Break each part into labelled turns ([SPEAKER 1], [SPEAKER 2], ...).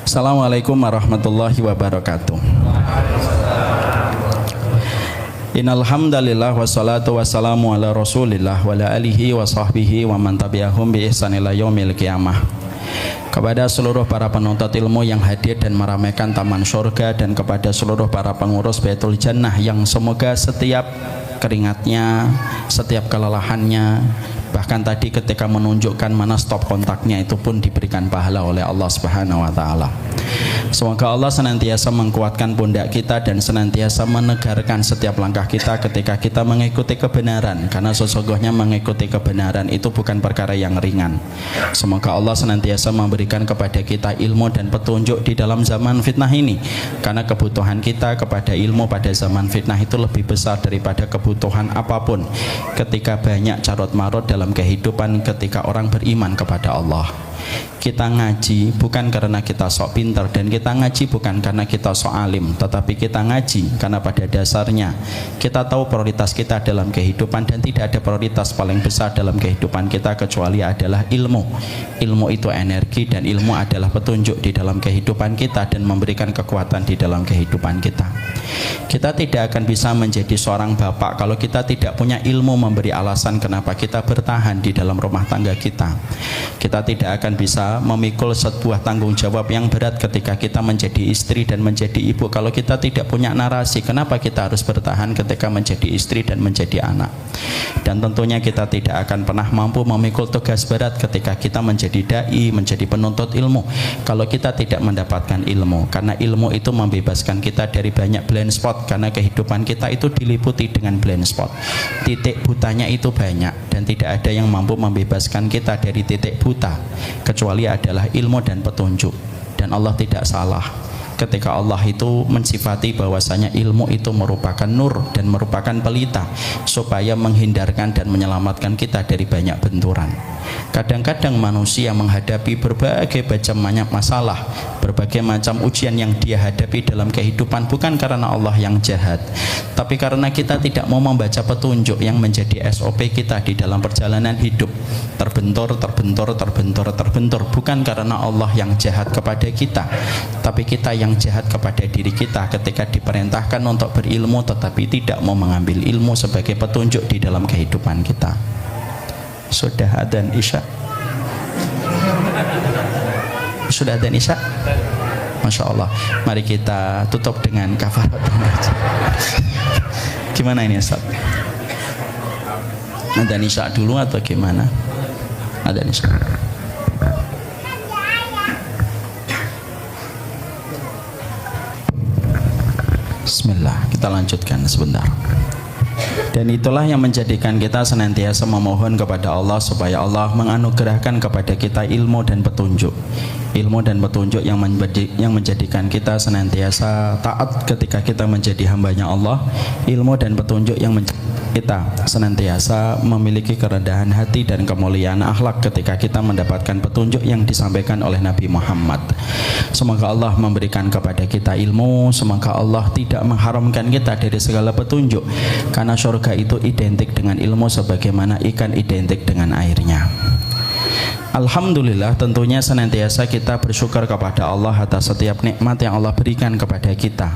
[SPEAKER 1] Assalamualaikum warahmatullahi wabarakatuh. Innal hamdalillah wassalatu wassalamu ala Rasulillah wa ala alihi wa sahbihi wa man tabi'ahum bi ihsan ila yaumil qiyamah. Kepada seluruh para penuntut ilmu yang hadir dan meramaikan taman surga, dan kepada seluruh para pengurus Baitul Jannah yang semoga setiap keringatnya, setiap kelelahannya, bahkan tadi ketika menunjukkan mana stop kontaknya itu pun diberikan pahala oleh Allah Subhanahu wa taala. Semoga Allah senantiasa menguatkan pundak kita dan senantiasa menegarkan setiap langkah kita ketika kita mengikuti kebenaran, karena sesungguhnya mengikuti kebenaran itu bukan perkara yang ringan. Semoga Allah senantiasa memberikan kepada kita ilmu dan petunjuk di dalam zaman fitnah ini, karena kebutuhan kita kepada ilmu pada zaman fitnah itu lebih besar daripada kebutuhan apapun ketika banyak carut marut dalam kehidupan ketika orang beriman kepada Allah. Kita ngaji bukan karena kita sok pintar, dan kita ngaji bukan karena kita sok alim, tetapi kita ngaji karena pada dasarnya kita tahu prioritas kita dalam kehidupan, dan tidak ada prioritas paling besar dalam kehidupan kita kecuali adalah ilmu. Ilmu itu energi, dan ilmu adalah petunjuk di dalam kehidupan kita dan memberikan kekuatan di dalam kehidupan kita. Kita tidak akan bisa menjadi seorang bapak kalau kita tidak punya ilmu memberi alasan kenapa kita bertahan di dalam rumah tangga kita. Kita tidak akan bisa memikul sebuah tanggung jawab yang berat ketika kita menjadi istri dan menjadi ibu kalau kita tidak punya narasi kenapa kita harus bertahan ketika menjadi istri dan menjadi anak. Dan tentunya kita tidak akan pernah mampu memikul tugas berat ketika kita menjadi dai, menjadi penuntut ilmu kalau kita tidak mendapatkan ilmu, karena ilmu itu membebaskan kita dari banyak blind spot, karena kehidupan kita itu diliputi dengan blind spot. Titik butanya itu banyak, dan tidak ada yang mampu membebaskan kita dari titik buta kecuali adalah ilmu dan petunjuk. Dan Allah tidak salah ketika Allah itu mensifati bahwasanya ilmu itu merupakan nur dan merupakan pelita supaya menghindarkan dan menyelamatkan kita dari banyak benturan. Kadang-kadang manusia menghadapi berbagai macam masalah, berbagai macam ujian yang dia hadapi dalam kehidupan bukan karena Allah yang jahat, tapi karena kita tidak mau membaca petunjuk yang menjadi SOP kita di dalam perjalanan hidup. Terbentur, bukan karena Allah yang jahat kepada kita, tapi kita yang jahat kepada diri kita ketika diperintahkan untuk berilmu tetapi tidak mau mengambil ilmu sebagai petunjuk di dalam kehidupan kita. Sudah adzan Isya? Sudah adzan Isya? Masya Allah. Mari kita tutup dengan kafarat. Gimana ini Ustaz? Adzan Isya dulu atau gimana? Adzan Isya. Bismillah, kita lanjutkan sebentar. Dan itulah yang menjadikan kita senantiasa memohon kepada Allah supaya Allah menganugerahkan kepada kita ilmu dan petunjuk. Ilmu dan petunjuk yang menjadikan kita senantiasa taat ketika kita menjadi hambanya Allah. Ilmu dan petunjuk yang kita senantiasa memiliki kerendahan hati dan kemuliaan akhlak ketika kita mendapatkan petunjuk yang disampaikan oleh Nabi Muhammad. Semoga Allah memberikan kepada kita ilmu, semoga Allah tidak mengharamkan kita dari segala petunjuk, karena surga itu identik dengan ilmu sebagaimana ikan identik dengan airnya. Alhamdulillah, tentunya senantiasa kita bersyukur kepada Allah atas setiap nikmat yang Allah berikan kepada kita.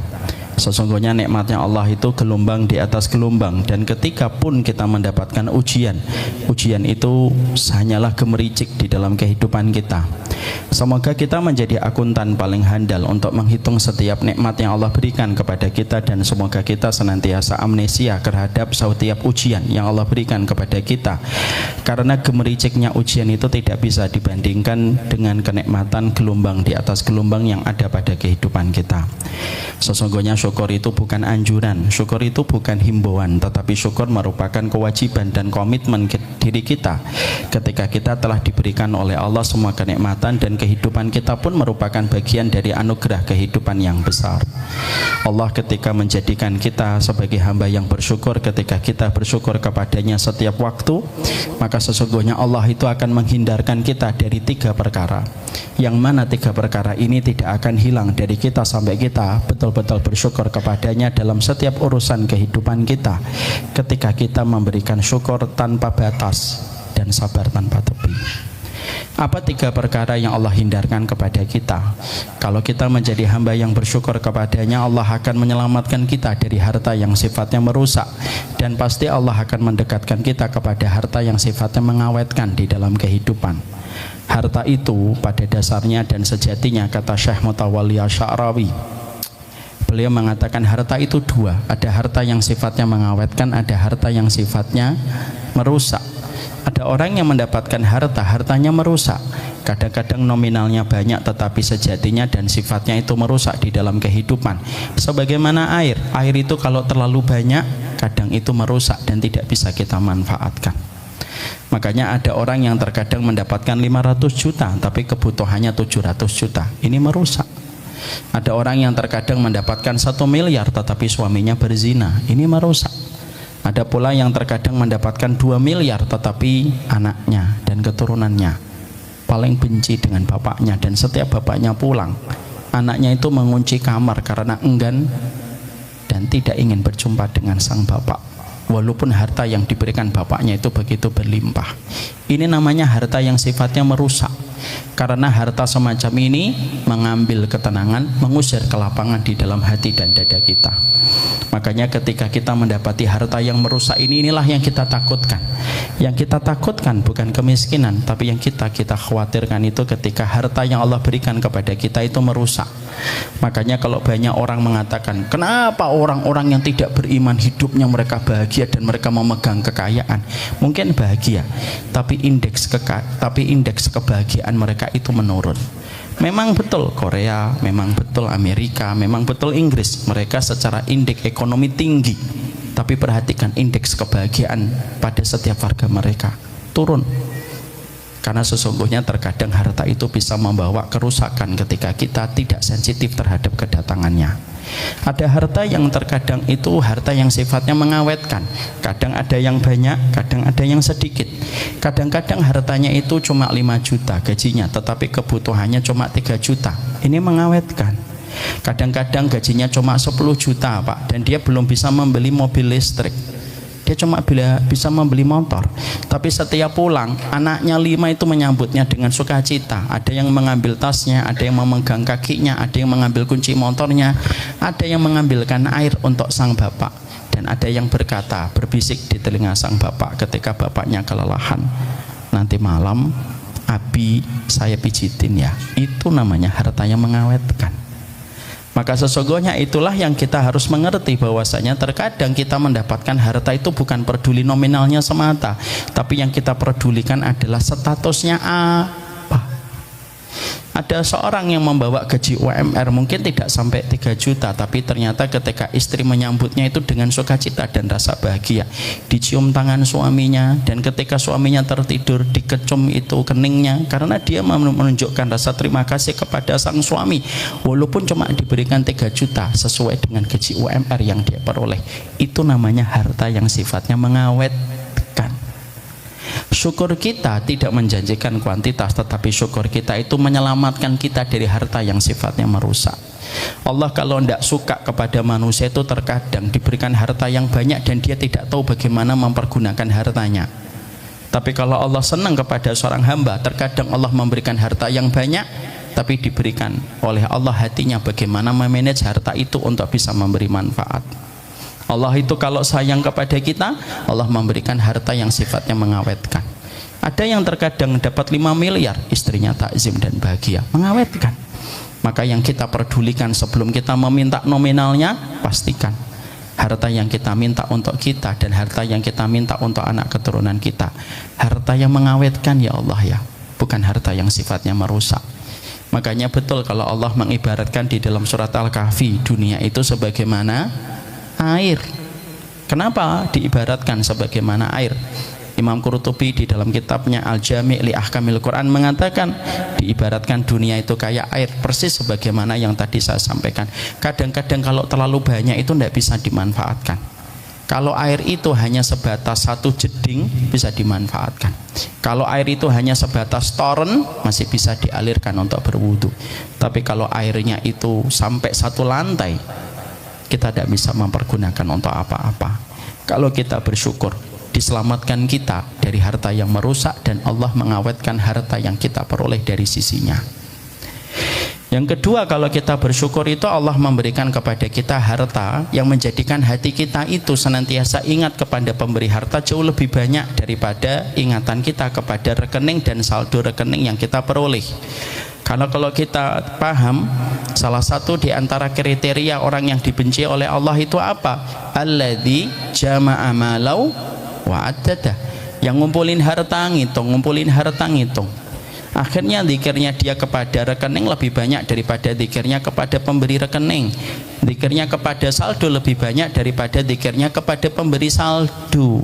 [SPEAKER 1] Sesungguhnya nikmatnya Allah itu gelombang di atas gelombang, dan ketika pun kita mendapatkan ujian, ujian itu hanyalah gemericik di dalam kehidupan kita. Semoga kita menjadi akuntan paling handal untuk menghitung setiap nikmat yang Allah berikan kepada kita, dan semoga kita senantiasa amnesia terhadap setiap ujian yang Allah berikan kepada kita, karena gemericiknya ujian itu tidak bisa dibandingkan dengan kenikmatan gelombang di atas gelombang yang ada pada kehidupan kita. Sesungguhnya syukur itu bukan anjuran, syukur itu bukan himbauan, tetapi syukur merupakan kewajiban dan komitmen diri kita ketika kita telah diberikan oleh Allah semua kenikmatan, dan kehidupan kita pun merupakan bagian dari anugerah kehidupan yang besar. Allah ketika menjadikan kita sebagai hamba yang bersyukur, ketika kita bersyukur kepadanya setiap waktu, maka sesungguhnya Allah itu akan menghindarkan kita dari 3 perkara, yang mana 3 perkara ini tidak akan hilang dari kita sampai kita betul-betul bersyukur kepadanya dalam setiap urusan kehidupan kita, ketika kita memberikan syukur tanpa batas dan sabar tanpa tepi. Apa 3 perkara yang Allah hindarkan kepada kita? Kalau kita menjadi hamba yang bersyukur kepadanya, Allah akan menyelamatkan kita dari harta yang sifatnya merusak, dan pasti Allah akan mendekatkan kita kepada harta yang sifatnya mengawetkan di dalam kehidupan. Harta itu pada dasarnya dan sejatinya, kata Syekh Mutawalli Asy'arawi, beliau mengatakan harta itu 2, ada harta yang sifatnya mengawetkan, ada harta yang sifatnya merusak. Ada orang yang mendapatkan harta, hartanya merusak. Kadang-kadang nominalnya banyak tetapi sejatinya dan sifatnya itu merusak di dalam kehidupan. Sebagaimana air, air itu kalau terlalu banyak kadang itu merusak dan tidak bisa kita manfaatkan. Makanya ada orang yang terkadang mendapatkan 500 juta tapi kebutuhannya 700 juta. Ini merusak. Ada orang yang terkadang mendapatkan 1 miliar tetapi suaminya berzina. Ini merusak. Ada pula yang terkadang mendapatkan 2 miliar tetapi anaknya dan keturunannya paling benci dengan bapaknya, dan setiap bapaknya pulang anaknya itu mengunci kamar karena enggan dan tidak ingin berjumpa dengan sang bapak, walaupun harta yang diberikan bapaknya itu begitu berlimpah. Ini namanya harta yang sifatnya merusak, karena harta semacam ini mengambil ketenangan, mengusir kelapangan di dalam hati dan dada kita. Makanya ketika kita mendapati harta yang merusak ini, inilah yang kita takutkan. Yang kita takutkan bukan kemiskinan, tapi yang kita khawatirkan itu ketika harta yang Allah berikan kepada kita itu merusak. Makanya kalau banyak orang mengatakan, kenapa orang-orang yang tidak beriman hidupnya mereka bahagia dan mereka memegang kekayaan? Mungkin bahagia, tapi indeks kebahagiaan mereka itu menurun. Memang betul Korea, memang betul Amerika, memang betul Inggris, mereka secara indeks ekonomi tinggi, tapi perhatikan indeks kebahagiaan pada setiap warga mereka turun. Karena sesungguhnya terkadang harta itu bisa membawa kerusakan ketika kita tidak sensitif terhadap kedatangannya. Ada harta yang terkadang itu harta yang sifatnya mengawetkan. Kadang ada yang banyak, kadang ada yang sedikit. Kadang-kadang hartanya itu cuma 5 juta gajinya, tetapi kebutuhannya cuma 3 juta. Ini mengawetkan. Kadang-kadang gajinya cuma 10 juta Pak, dan dia belum bisa membeli mobil listrik. Dia cuma bisa membeli motor, tapi setiap pulang anaknya 5 itu menyambutnya dengan sukacita. Ada yang mengambil tasnya, ada yang memegang kakinya, ada yang mengambil kunci motornya, ada yang mengambilkan air untuk sang bapak, dan ada yang berbisik di telinga sang bapak ketika bapaknya kelelahan, nanti malam Abi saya pijitin ya. Itu namanya harta yang mengawetkan. Maka sesungguhnya itulah yang kita harus mengerti, bahwasanya terkadang kita mendapatkan harta itu bukan peduli nominalnya semata, tapi yang kita pedulikan adalah statusnya apa. Ada seorang yang membawa gaji UMR mungkin tidak sampai 3 juta, tapi ternyata ketika istri menyambutnya itu dengan sukacita dan rasa bahagia, dicium tangan suaminya, dan ketika suaminya tertidur dikecum itu keningnya, karena dia menunjukkan rasa terima kasih kepada sang suami, walaupun cuma diberikan 3 juta sesuai dengan gaji UMR yang dia peroleh. Itu namanya harta yang sifatnya mengawetkan. Syukur kita tidak menjanjikan kuantitas, tetapi syukur kita itu menyelamatkan kita dari harta yang sifatnya merusak. Allah kalau tidak suka kepada manusia itu terkadang diberikan harta yang banyak dan dia tidak tahu bagaimana mempergunakan hartanya. Tapi kalau Allah senang kepada seorang hamba, terkadang Allah memberikan harta yang banyak, tapi diberikan oleh Allah hatinya bagaimana memanage harta itu untuk bisa memberi manfaat. Allah itu kalau sayang kepada kita, Allah memberikan harta yang sifatnya mengawetkan. Ada yang terkadang dapat 5 miliar, istrinya takzim dan bahagia, mengawetkan. Maka yang kita pedulikan sebelum kita meminta nominalnya, pastikan harta yang kita minta untuk kita dan harta yang kita minta untuk anak keturunan kita, harta yang mengawetkan ya Allah ya, bukan harta yang sifatnya merusak. Makanya betul kalau Allah mengibaratkan di dalam surat Al-Kahfi, dunia itu sebagaimana air. Kenapa diibaratkan sebagaimana air? Imam Qurtubi di dalam kitabnya Al-Jami' li Ahkamil Quran mengatakan diibaratkan dunia itu kayak air, persis sebagaimana yang tadi saya sampaikan. Kadang-kadang kalau terlalu banyak itu tidak bisa dimanfaatkan. Kalau air itu hanya sebatas 1 jeding bisa dimanfaatkan. Kalau air itu hanya sebatas toren masih bisa dialirkan untuk berwudu. Tapi kalau airnya itu sampai 1 lantai, kita tidak bisa mempergunakan untuk apa-apa. Kalau kita bersyukur diselamatkan kita dari harta yang merusak, dan Allah mengawetkan harta yang kita peroleh dari sisinya. Yang kedua, kalau kita bersyukur itu Allah memberikan kepada kita harta yang menjadikan hati kita itu senantiasa ingat kepada pemberi harta jauh lebih banyak daripada ingatan kita kepada rekening dan saldo rekening yang kita peroleh. Karena kalau kita paham, salah satu di antara kriteria orang yang dibenci oleh Allah itu apa? Alladzi jama'a malau wa addadah. Yang ngumpulin harta ngitung. Akhirnya zikirnya dia kepada rekening lebih banyak daripada zikirnya kepada pemberi rekening. Zikirnya kepada saldo lebih banyak daripada zikirnya kepada pemberi saldo.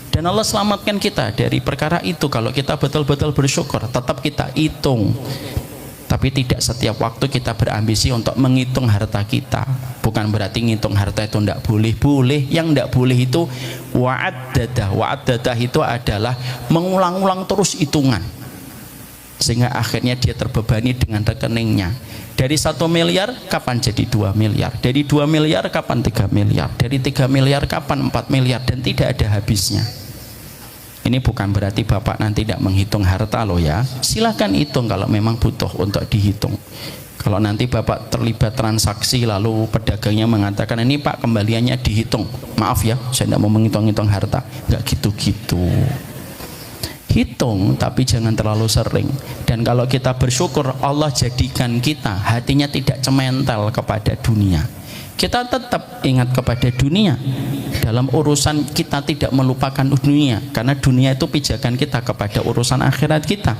[SPEAKER 1] Dan Allah selamatkan kita dari perkara itu kalau kita betul-betul bersyukur. Tetap kita hitung, tapi tidak setiap waktu kita berambisi untuk menghitung harta kita. Bukan berarti ngitung harta itu tidak boleh. Boleh. Yang tidak boleh itu wa'addadah itu adalah mengulang-ulang terus hitungan, sehingga akhirnya dia terbebani dengan rekeningnya. Dari 1 miliar kapan jadi 2 miliar, dari 2 miliar kapan 3 miliar, dari 3 miliar kapan 4 miliar, dan tidak ada habisnya. Ini bukan berarti Bapak nanti tidak menghitung harta loh ya, silahkan hitung kalau memang butuh untuk dihitung. Kalau nanti Bapak terlibat transaksi lalu pedagangnya mengatakan, ini Pak kembaliannya dihitung, maaf ya saya tidak mau menghitung-hitung harta, nggak gitu-gitu. Hitung, tapi jangan terlalu sering. Dan kalau kita bersyukur, Allah jadikan kita hatinya tidak cementel kepada dunia. Kita tetap ingat kepada dunia. Dalam urusan kita tidak melupakan dunia, karena dunia itu pijakan kita kepada urusan akhirat kita.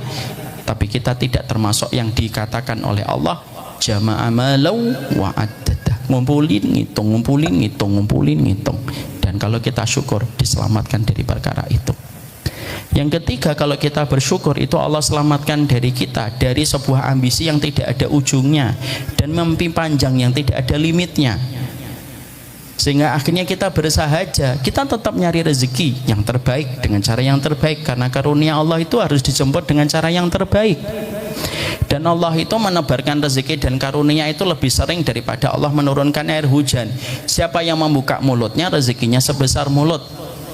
[SPEAKER 1] Tapi kita tidak termasuk yang dikatakan oleh Allah jama'a malau wa addadah. Ngumpulin, ngitung. Dan kalau kita syukur, diselamatkan dari perkara itu. Yang ketiga, kalau kita bersyukur itu Allah selamatkan dari kita dari sebuah ambisi yang tidak ada ujungnya dan mimpi panjang yang tidak ada limitnya, sehingga akhirnya kita bersahaja, kita tetap nyari rezeki yang terbaik dengan cara yang terbaik, karena karunia Allah itu harus dijemput dengan cara yang terbaik. Dan Allah itu menebarkan rezeki dan karunia itu lebih sering daripada Allah menurunkan air hujan. Siapa yang membuka mulutnya, rezekinya sebesar mulut.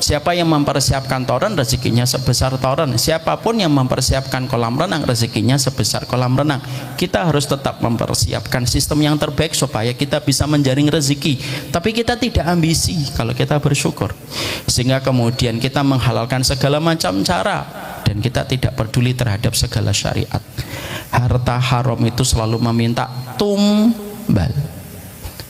[SPEAKER 1] Siapa yang mempersiapkan toren, rezekinya sebesar toren. Siapapun yang mempersiapkan kolam renang, rezekinya sebesar kolam renang. Kita harus tetap mempersiapkan sistem yang terbaik supaya kita bisa menjaring rezeki. Tapi kita tidak ambisi kalau kita bersyukur, sehingga kemudian kita menghalalkan segala macam cara dan kita tidak peduli terhadap segala syariat. Harta haram itu selalu meminta tumbal.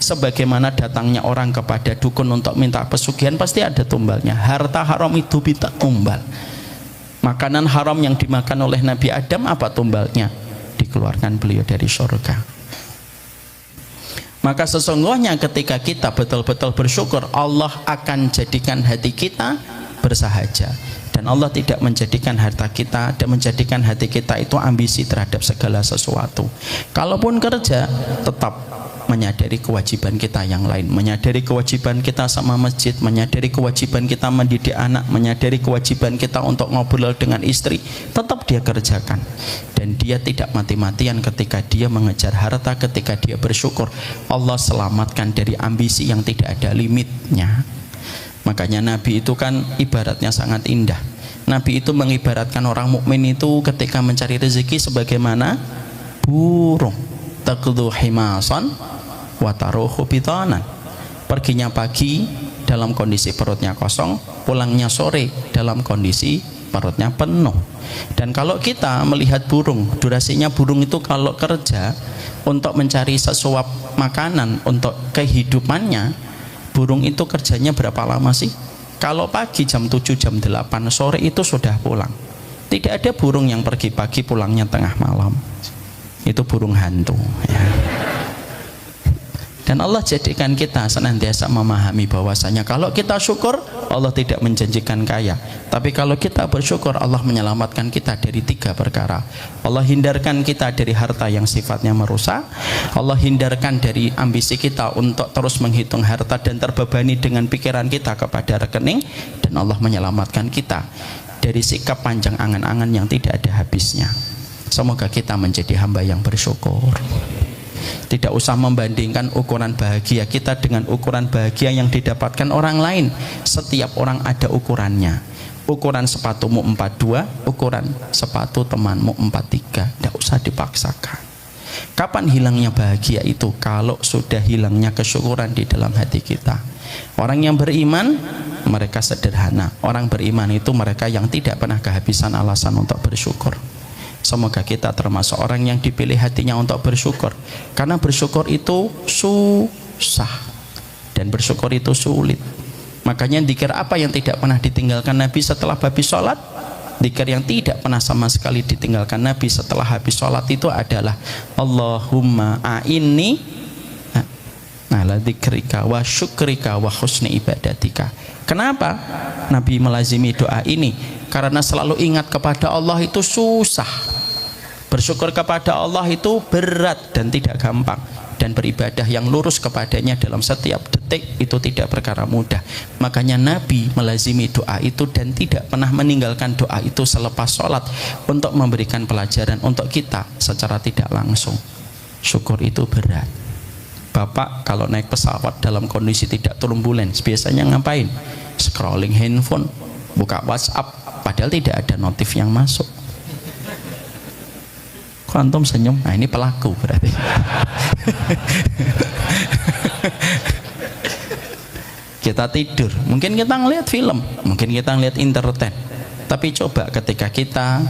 [SPEAKER 1] Sebagaimana datangnya orang kepada dukun untuk minta pesugihan, pasti ada tumbalnya. Harta haram itu minta tumbal. Makanan haram yang dimakan oleh Nabi Adam, apa tumbalnya? Dikeluarkan beliau dari surga. Maka sesungguhnya ketika kita betul-betul bersyukur, Allah akan jadikan hati kita bersahaja. Dan Allah tidak menjadikan harta kita dan menjadikan hati kita itu ambisi terhadap segala sesuatu. Kalaupun kerja, tetap menyadari kewajiban kita yang lain, menyadari kewajiban kita sama masjid, menyadari kewajiban kita mendidik anak, menyadari kewajiban kita untuk ngobrol dengan istri, tetap dia kerjakan. Dan dia tidak mati-matian ketika dia mengejar harta, ketika dia bersyukur. Allah selamatkan dari ambisi yang tidak ada limitnya. Makanya Nabi itu kan ibaratnya sangat indah. Nabi itu mengibaratkan orang mukmin itu ketika mencari rezeki sebagaimana burung, taqdu himasan wa taruhu bitanan. Perginya pagi dalam kondisi perutnya kosong, pulangnya sore dalam kondisi perutnya penuh. Dan kalau kita melihat burung, durasinya burung itu kalau kerja untuk mencari sesuap makanan untuk kehidupannya, burung itu kerjanya berapa lama sih? Kalau pagi jam 7, jam 8, sore itu sudah pulang. Tidak ada burung yang pergi pagi pulangnya tengah malam. Itu burung hantu ya. Dan Allah jadikan kita senantiasa memahami bahwasanya kalau kita syukur, Allah tidak menjanjikan kaya, tapi kalau kita bersyukur, Allah menyelamatkan kita dari 3 perkara. Allah hindarkan kita dari harta yang sifatnya merusak, Allah hindarkan dari ambisi kita untuk terus menghitung harta dan terbebani dengan pikiran kita kepada rekening, dan Allah menyelamatkan kita dari sikap panjang angan-angan yang tidak ada habisnya. Semoga kita menjadi hamba yang bersyukur. Tidak usah membandingkan ukuran bahagia kita dengan ukuran bahagia yang didapatkan orang lain. Setiap orang ada ukurannya. Ukuran sepatumu 42, ukuran sepatu temanmu 43. Tidak usah dipaksakan. Kapan hilangnya bahagia itu? Kalau sudah hilangnya kesyukuran di dalam hati kita. Orang yang beriman, mereka sederhana. Orang beriman itu mereka yang tidak pernah kehabisan alasan untuk bersyukur. Semoga kita termasuk orang yang dipilih hatinya untuk bersyukur. Karena bersyukur itu susah dan bersyukur itu sulit. Makanya dzikir apa yang tidak pernah ditinggalkan Nabi setelah habis sholat? Dzikir yang tidak pernah sama sekali ditinggalkan Nabi setelah habis sholat itu adalah Allahumma a'inni ala dzikrika wa syukrika wa husni ibadatika. Kenapa Nabi melazimi doa ini? Karena selalu ingat kepada Allah itu susah, bersyukur kepada Allah itu berat dan tidak gampang, dan beribadah yang lurus kepadanya dalam setiap detik itu tidak perkara mudah. Makanya Nabi melazimi doa itu dan tidak pernah meninggalkan doa itu selepas sholat untuk memberikan pelajaran untuk kita secara tidak langsung. Syukur itu berat. Bapak kalau naik pesawat dalam kondisi tidak turbulen biasanya ngapain? Scrolling handphone, buka WhatsApp, padahal tidak ada notif yang masuk. Kok antum senyum? Nah ini pelaku berarti. Kita tidur, mungkin kita ngelihat film, mungkin kita ngelihat entertain. Tapi coba ketika kita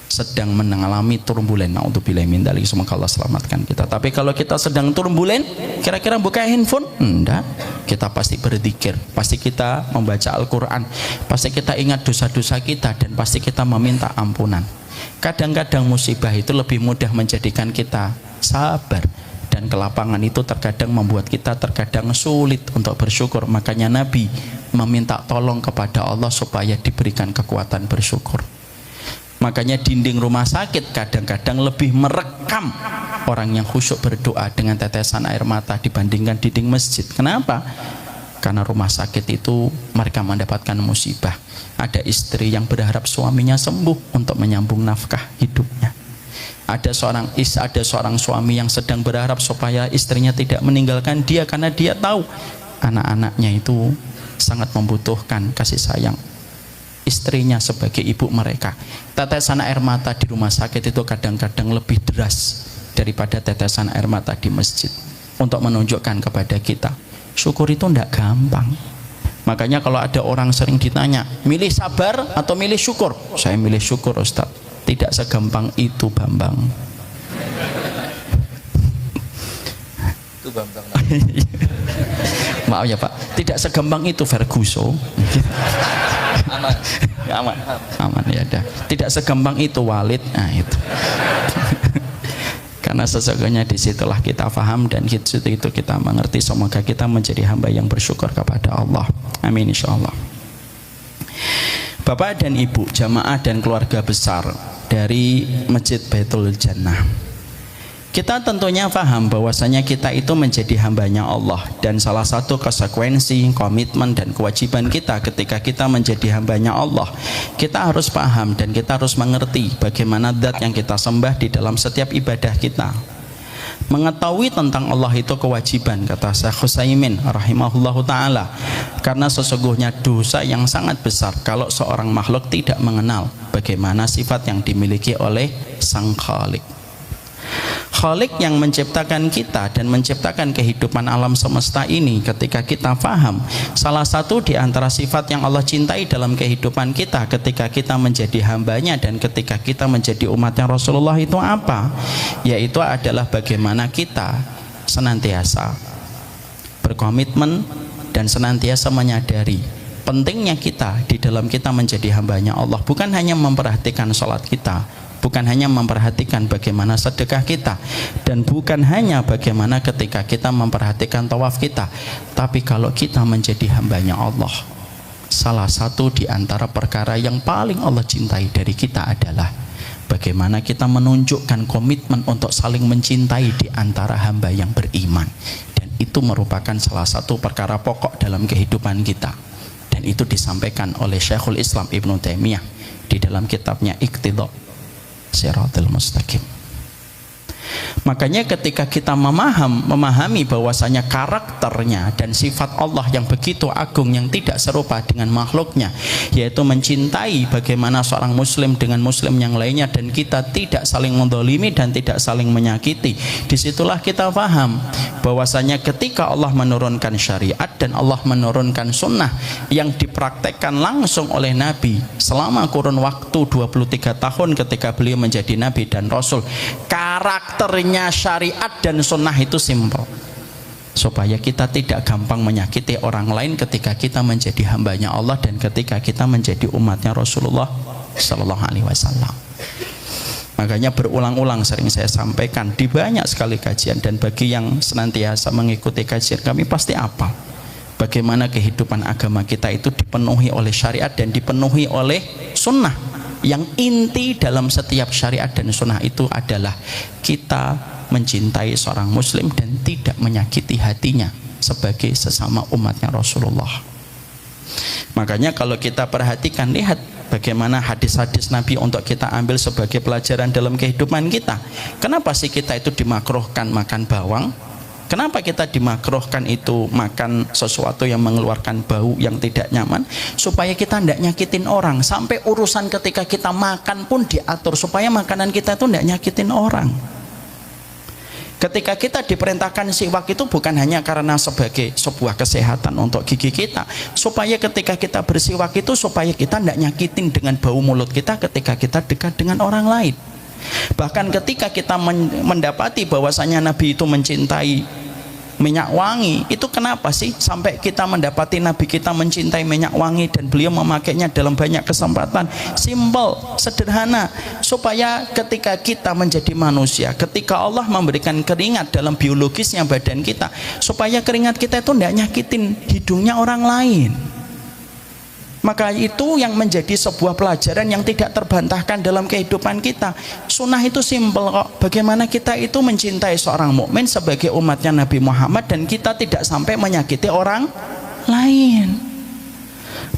[SPEAKER 1] sedang mengalami turbulen, naudzubillahi min dzalik, semoga Allah selamatkan kita. Tapi kalau kita sedang turbulen, kira-kira buka handphone? Enggak. Kita pasti berzikir, pasti kita membaca Al-Quran, pasti kita ingat dosa-dosa kita, dan pasti kita meminta ampunan. Kadang-kadang musibah itu lebih mudah menjadikan kita sabar, dan kelapangan itu terkadang membuat kita terkadang sulit untuk bersyukur. Makanya Nabi meminta tolong kepada Allah supaya diberikan kekuatan bersyukur. Makanya dinding rumah sakit kadang-kadang lebih merekam orang yang khusyuk berdoa dengan tetesan air mata dibandingkan dinding masjid. Kenapa? Karena rumah sakit itu mereka mendapatkan musibah. Ada istri yang berharap suaminya sembuh untuk menyambung nafkah hidupnya. Ada seorang suami yang sedang berharap supaya istrinya tidak meninggalkan dia karena dia tahu anak-anaknya itu sangat membutuhkan kasih sayang istrinya sebagai ibu mereka. Tetesan air mata di rumah sakit itu kadang-kadang lebih deras daripada tetesan air mata di masjid, untuk menunjukkan kepada kita syukur itu tidak gampang. Makanya kalau ada orang sering ditanya, milih sabar atau milih syukur? Saya milih syukur, Ustaz. Tidak segampang itu, Bambang.
[SPEAKER 2] Itu Bambang.
[SPEAKER 1] Maaf ya Pak, tidak segampang itu, Ferguson.
[SPEAKER 2] Aman.
[SPEAKER 1] Aman ya dah. Tidak segampang itu, Walid. Nah itu. Karena sesungguhnya disitulah kita faham dan itu kita mengerti. Semoga kita menjadi hamba yang bersyukur kepada Allah. Amin insyaallah. Bapak dan Ibu, jamaah dan keluarga besar dari Masjid Baitul Jannah, kita tentunya paham bahwasanya kita itu menjadi hambanya Allah, dan salah satu konsekuensi, komitmen dan kewajiban kita ketika kita menjadi hambanya Allah, kita harus paham dan kita harus mengerti bagaimana zat yang kita sembah di dalam setiap ibadah kita. Mengetahui tentang Allah itu kewajiban, kata Syekh Utsaimin rahimahullahu taala, karena sesungguhnya dosa yang sangat besar kalau seorang makhluk tidak mengenal bagaimana sifat yang dimiliki oleh Sang Khalik. Khalik yang menciptakan kita dan menciptakan kehidupan alam semesta ini, ketika kita faham salah satu di antara sifat yang Allah cintai dalam kehidupan kita ketika kita menjadi hambanya dan ketika kita menjadi umatnya Rasulullah itu apa? Yaitu adalah bagaimana kita senantiasa berkomitmen dan senantiasa menyadari pentingnya kita di dalam kita menjadi hambanya Allah. Bukan hanya memperhatikan sholat kita, bukan hanya memperhatikan bagaimana sedekah kita, dan bukan hanya bagaimana ketika kita memperhatikan tawaf kita, tapi kalau kita menjadi hambanya Allah, salah satu di antara perkara yang paling Allah cintai dari kita adalah bagaimana kita menunjukkan komitmen untuk saling mencintai di antara hamba yang beriman. Dan itu merupakan salah satu perkara pokok dalam kehidupan kita, dan itu disampaikan oleh Syekhul Islam Ibnu Taimiyah di dalam kitabnya Iqtidha Shiratal Mustaqim. Makanya ketika kita memahami bahwasanya karakternya dan sifat Allah yang begitu agung yang tidak serupa dengan makhluknya, yaitu mencintai bagaimana seorang muslim dengan muslim yang lainnya dan kita tidak saling mendolimi dan tidak saling menyakiti, disitulah kita paham bahwasanya ketika Allah menurunkan syariat dan Allah menurunkan sunnah yang dipraktekkan langsung oleh Nabi selama kurun waktu 23 tahun ketika beliau menjadi Nabi dan Rasul, karakternya syariat dan sunnah itu simpel, supaya kita tidak gampang menyakiti orang lain ketika kita menjadi hambanya Allah dan ketika kita menjadi umatnya Rasulullah Sallallahu Alaihi Wasallam. Makanya berulang-ulang sering saya sampaikan di banyak sekali kajian, dan bagi yang senantiasa mengikuti kajian kami pasti apal bagaimana kehidupan agama kita itu dipenuhi oleh syariat dan dipenuhi oleh sunnah. Yang inti dalam setiap syariat dan sunnah itu adalah kita mencintai seorang muslim dan tidak menyakiti hatinya sebagai sesama umatnya Rasulullah. Makanya kalau kita perhatikan, lihat bagaimana hadis-hadis Nabi untuk kita ambil sebagai pelajaran dalam kehidupan kita. Kenapa sih kita itu dimakruhkan makan bawang? Kenapa kita dimakruhkan itu makan sesuatu yang mengeluarkan bau yang tidak nyaman? Supaya kita tidak nyakitin orang. Sampai urusan ketika kita makan pun diatur supaya makanan kita itu tidak nyakitin orang. Ketika kita diperintahkan siwak itu bukan hanya karena sebagai sebuah kesehatan untuk gigi kita, supaya ketika kita bersiwak itu supaya kita tidak nyakitin dengan bau mulut kita ketika kita dekat dengan orang lain. Bahkan ketika kita mendapati bahwasanya Nabi itu mencintai minyak wangi, itu kenapa sih sampai kita mendapati Nabi kita mencintai minyak wangi dan beliau memakainya dalam banyak kesempatan? Simpel, sederhana, supaya ketika kita menjadi manusia, ketika Allah memberikan keringat dalam biologisnya badan kita, supaya keringat kita itu tidak nyakitin hidungnya orang lain. Maka itu yang menjadi sebuah pelajaran yang tidak terbantahkan dalam kehidupan kita. Sunnah itu simpel kok. Bagaimana kita itu mencintai seorang mukmin sebagai umatnya Nabi Muhammad dan kita tidak sampai menyakiti orang lain.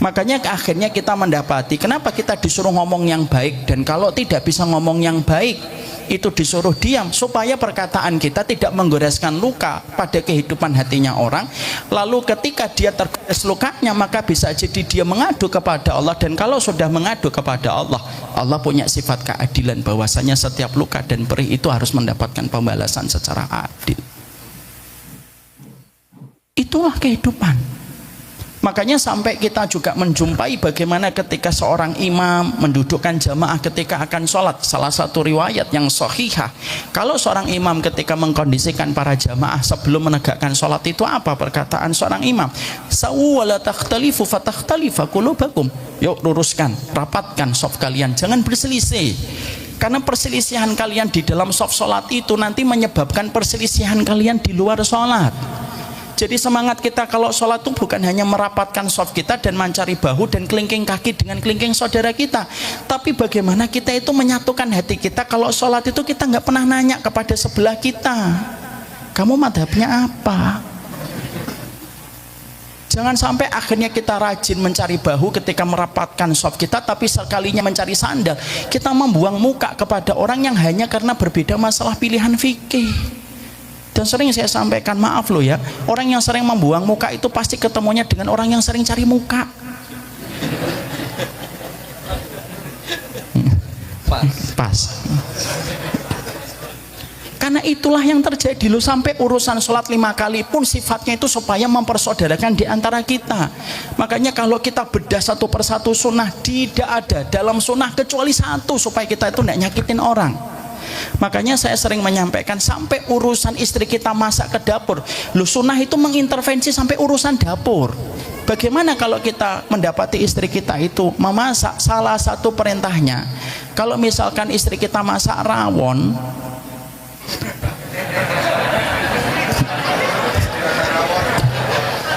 [SPEAKER 1] Makanya akhirnya kita mendapati kenapa kita disuruh ngomong yang baik, dan kalau tidak bisa ngomong yang baik itu disuruh diam, supaya perkataan kita tidak menggoreskan luka pada kehidupan hatinya orang. Lalu ketika dia tergores lukanya, maka bisa jadi dia mengadu kepada Allah, dan kalau sudah mengadu kepada Allah, Allah punya sifat keadilan bahwasanya setiap luka dan perih itu harus mendapatkan pembalasan secara adil. Itulah kehidupan. Makanya sampai kita juga menjumpai bagaimana ketika seorang imam mendudukkan jamaah ketika akan sholat. Salah satu riwayat yang sahihah, kalau seorang imam ketika mengkondisikan para jamaah sebelum menegakkan sholat itu apa perkataan seorang imam? Sawu wala takhtalifu fatakhtalifa qulubakum. Yuk luruskan, rapatkan shaf kalian, jangan berselisih. Karena perselisihan kalian di dalam shaf sholat itu nanti menyebabkan perselisihan kalian di luar sholat. Jadi semangat kita kalau sholat itu bukan hanya merapatkan shaf kita dan mencari bahu dan kelingking kaki dengan kelingking saudara kita, tapi bagaimana kita itu menyatukan hati kita. Kalau sholat itu kita nggak pernah nanya kepada sebelah kita, kamu madhabnya apa? Jangan sampai akhirnya kita rajin mencari bahu ketika merapatkan shaf kita, tapi sekalinya mencari sandal kita membuang muka kepada orang yang hanya karena berbeda masalah pilihan fikih. Dan sering saya sampaikan, maaf loh ya, orang yang sering membuang muka itu pasti ketemunya dengan orang yang sering cari muka. Pas. Karena itulah yang terjadi loh, sampai urusan sholat 5 kali pun sifatnya itu supaya mempersaudarakan di antara kita. Makanya kalau kita bedah satu persatu sunnah, tidak ada dalam sunnah kecuali satu supaya kita itu tidak nyakitin orang. Makanya saya sering menyampaikan sampai urusan istri kita masak ke dapur, lu sunnah itu mengintervensi sampai urusan dapur. Bagaimana kalau kita mendapati istri kita itu memasak, salah satu perintahnya, kalau misalkan istri kita masak rawon,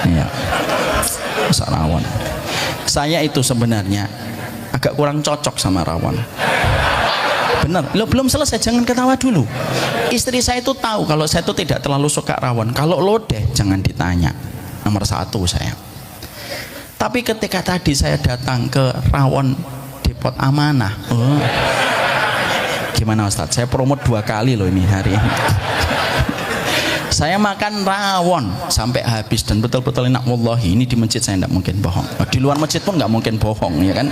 [SPEAKER 1] ya, masak rawon, saya itu sebenarnya agak kurang cocok sama rawon. Benar, lo belum selesai, jangan ketawa dulu. Istri saya itu tahu kalau saya itu tidak terlalu suka rawon. Kalau lodeh jangan ditanya, nomor 1 saya. Tapi ketika tadi saya datang ke rawon Depot Amanah, Gimana Ustadz? Saya promote 2 kali loh ini hari ini. Saya makan rawon sampai habis dan betul-betul enak, wallahi. Ini di masjid saya tidak mungkin bohong, di luar masjid pun nggak mungkin bohong, ya kan.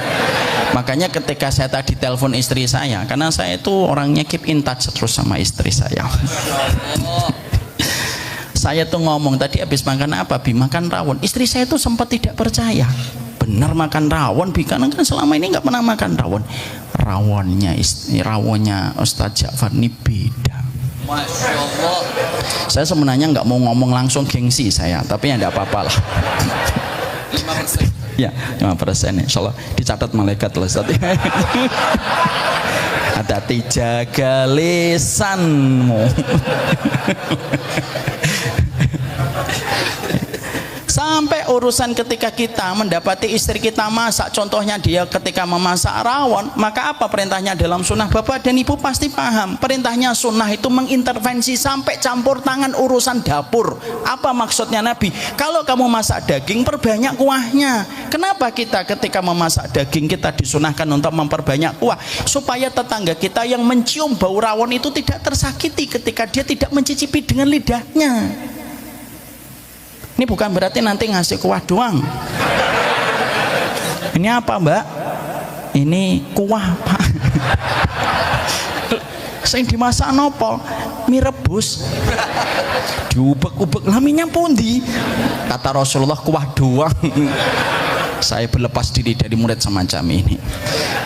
[SPEAKER 1] Makanya ketika saya tadi telepon istri saya, karena saya itu orangnya keep in touch terus sama istri saya. Saya tuh ngomong tadi habis makan apa, Bi? Makan rawon. Istri saya tuh sempat tidak percaya. Benar makan rawon, Bi? Karena kan selama ini nggak pernah makan rawon. Rawonnya Ustadz Ja'far ini beda.
[SPEAKER 2] Masya Allah.
[SPEAKER 1] Saya sebenarnya nggak mau ngomong langsung, gengsi saya, tapi ya nggak apa-apa lah.
[SPEAKER 2] 5%.
[SPEAKER 1] Ya, 5%, insya Allah dicatat malaikat loh Ustaz. Hati-hati jaga lisanmu. Sampai urusan ketika kita mendapati istri kita masak, contohnya dia ketika memasak rawon, maka apa perintahnya dalam sunnah? Bapak dan ibu pasti paham, perintahnya sunnah itu mengintervensi sampai campur tangan urusan dapur. Apa maksudnya Nabi? Kalau kamu masak daging, perbanyak kuahnya. Kenapa kita ketika memasak daging kita disunahkan untuk memperbanyak kuah? Supaya tetangga kita yang mencium bau rawon itu tidak tersakiti ketika dia tidak mencicipi dengan lidahnya. Ini bukan berarti nanti ngasih kuah doang. Ini apa, Mbak? Ini kuah, Pak. Sing dimasak nopo? Mie rebus. Diubek-ubek lah minyak pundi. Kata Rasulullah kuah doang. Saya berlepas diri dari murid semacam ini.